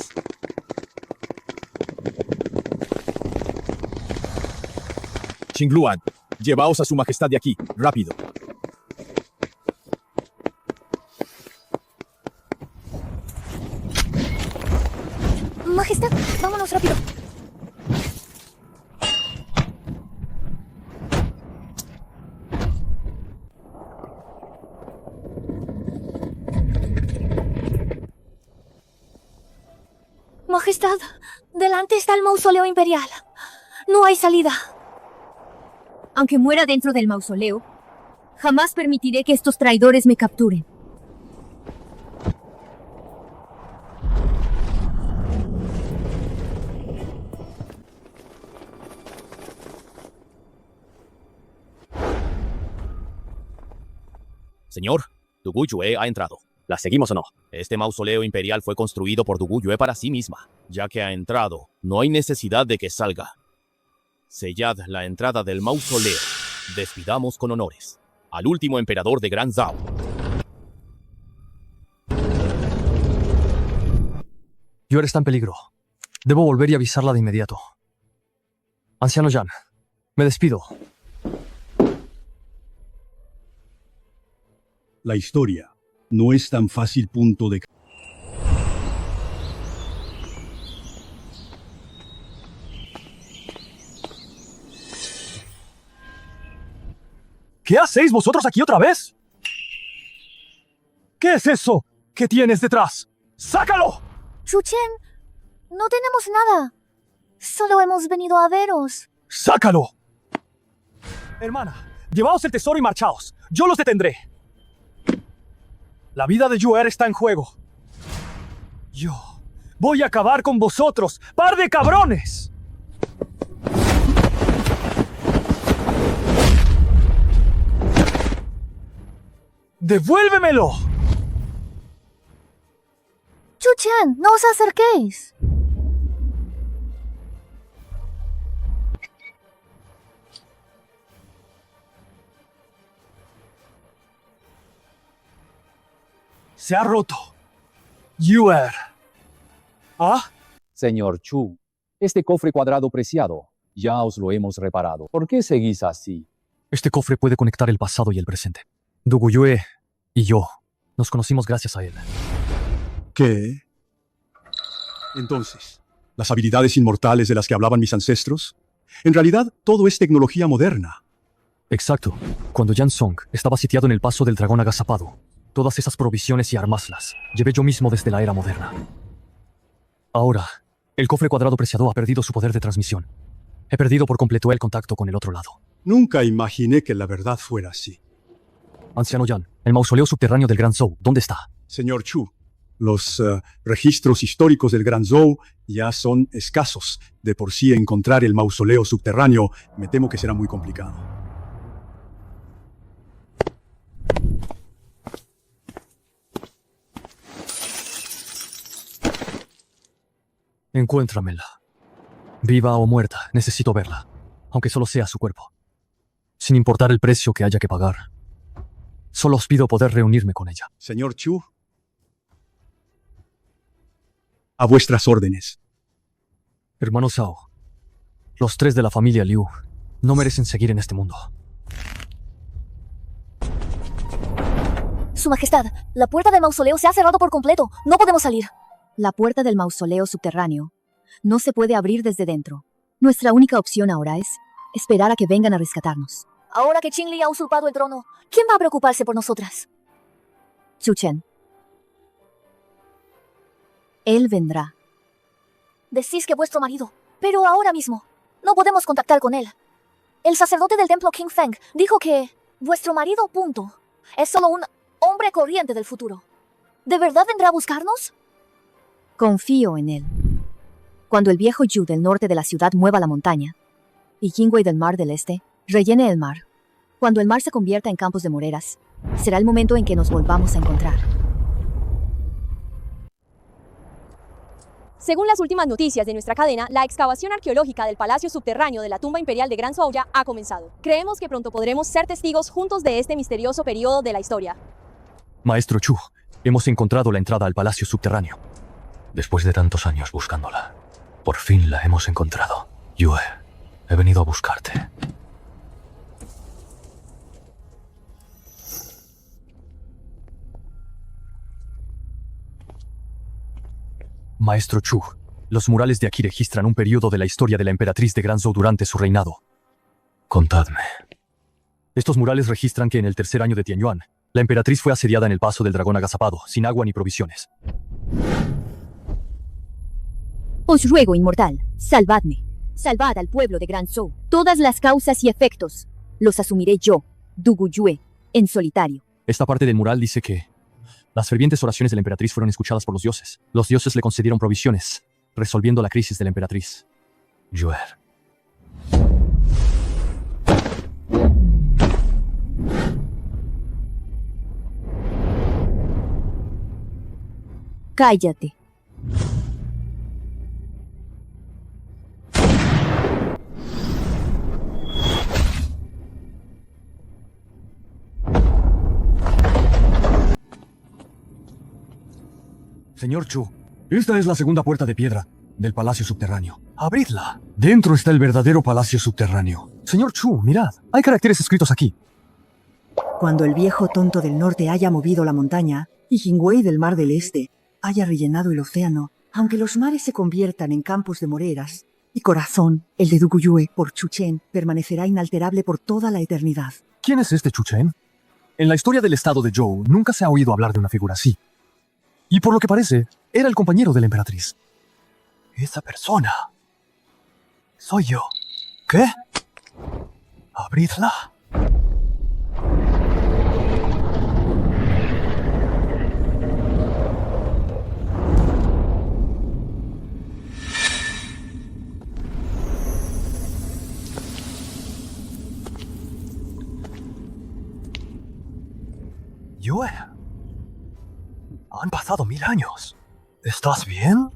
Qingluan, llevaos a su majestad de aquí, rápido. Majestad, vámonos rápido. Majestad, delante está el mausoleo imperial. No hay salida. Aunque muera dentro del mausoleo, jamás permitiré que estos traidores me capturen. Señor, Du Guiyue ha entrado. ¿La seguimos o no? Este mausoleo imperial fue construido por Du Guiyue para sí misma. Ya que ha entrado, no hay necesidad de que salga. Sellad la entrada del mausoleo. Despidamos con honores al último emperador de Gran Zhao. Yuer está en peligro. Debo volver y avisarla de inmediato. Anciano Jan, me despido. La historia no es tan fácil punto de... ¿Qué hacéis vosotros aquí otra vez? ¿Qué es eso que tienes detrás? ¡Sácalo! Chu Chen, no tenemos nada. Solo hemos venido a veros. ¡Sácalo! Hermana, llevaos el tesoro y marchaos. Yo los detendré. La vida de Yuer está en juego. Yo voy a acabar con vosotros, par de cabrones. ¡Devuélvemelo! Chu-Chen, no os acerquéis. Se ha roto. Yuer. ¿Ah? Señor Chu, este cofre cuadrado preciado, ya os lo hemos reparado. ¿Por qué seguís así? Este cofre puede conectar el pasado y el presente. Duguyue y yo nos conocimos gracias a él. ¿Qué? Entonces, ¿las habilidades inmortales de las que hablaban mis ancestros? En realidad, todo es tecnología moderna. Exacto. Cuando Yansong estaba sitiado en el paso del dragón agazapado, todas esas provisiones y armas las llevé yo mismo desde la era moderna. Ahora, el cofre cuadrado preciado ha perdido su poder de transmisión. He perdido por completo el contacto con el otro lado. Nunca imaginé que la verdad fuera así. Anciano Yan, el mausoleo subterráneo del Gran Zhou, ¿dónde está? Señor Chu, los registros históricos del Gran Zhou ya son escasos. De por sí encontrar el mausoleo subterráneo me temo que será muy complicado. Encuéntramela. Viva o muerta, necesito verla, aunque solo sea su cuerpo. Sin importar el precio que haya que pagar. Solo os pido poder reunirme con ella. Señor Chu, a vuestras órdenes. Hermano Zhao, los tres de la familia Liu no merecen seguir en este mundo. Su Majestad, la puerta del mausoleo se ha cerrado por completo. No podemos salir. La puerta del mausoleo subterráneo no se puede abrir desde dentro. Nuestra única opción ahora es esperar a que vengan a rescatarnos. Ahora que Qingli ha usurpado el trono, ¿quién va a preocuparse por nosotras? Chu-Chen. Él vendrá. Decís que vuestro marido, pero ahora mismo no podemos contactar con él. El sacerdote del templo King Feng dijo que vuestro marido, punto, es solo un hombre corriente del futuro. ¿De verdad vendrá a buscarnos? Confío en él. Cuando el viejo Yu del norte de la ciudad mueva la montaña y Qingwei del mar del este rellene el mar, cuando el mar se convierta en campos de moreras, será el momento en que nos volvamos a encontrar. Según las últimas noticias de nuestra cadena, la excavación arqueológica del palacio subterráneo de la tumba imperial de Gran Zhou ya ha comenzado. Creemos que pronto podremos ser testigos juntos de este misterioso periodo de la historia. Maestro Chu, hemos encontrado la entrada al palacio subterráneo. Después de tantos años buscándola, por fin la hemos encontrado. Yue, he venido a buscarte. Maestro Chu, los murales de aquí registran un periodo de la historia de la emperatriz de Gran Zhou durante su reinado. Contadme. Estos murales registran que en el tercer año de Tianyuan, la emperatriz fue asediada en el paso del dragón agazapado, sin agua ni provisiones. Os ruego, inmortal, salvadme. Salvad al pueblo de Gran Zhou. Todas las causas y efectos los asumiré yo, Duguyue, en solitario. Esta parte del mural dice que las fervientes oraciones de la emperatriz fueron escuchadas por los dioses. Los dioses le concedieron provisiones, resolviendo la crisis de la emperatriz. Yuer. Cállate. Señor Chu, esta es la segunda puerta de piedra del palacio subterráneo. ¡Abridla! Dentro está el verdadero palacio subterráneo. Señor Chu, mirad, hay caracteres escritos aquí. Cuando el viejo tonto del norte haya movido la montaña y Qingwei del mar del este haya rellenado el océano, aunque los mares se conviertan en campos de moreras, y corazón, el de Duguyue, por Chu-Chen, permanecerá inalterable por toda la eternidad. ¿Quién es este Chu-Chen? En la historia del estado de Zhou nunca se ha oído hablar de una figura así. Y por lo que parece, era el compañero de la emperatriz. Esa persona Soy yo. ¿Qué? Abridla. Yue. Han pasado 1000 años. ¿Estás bien?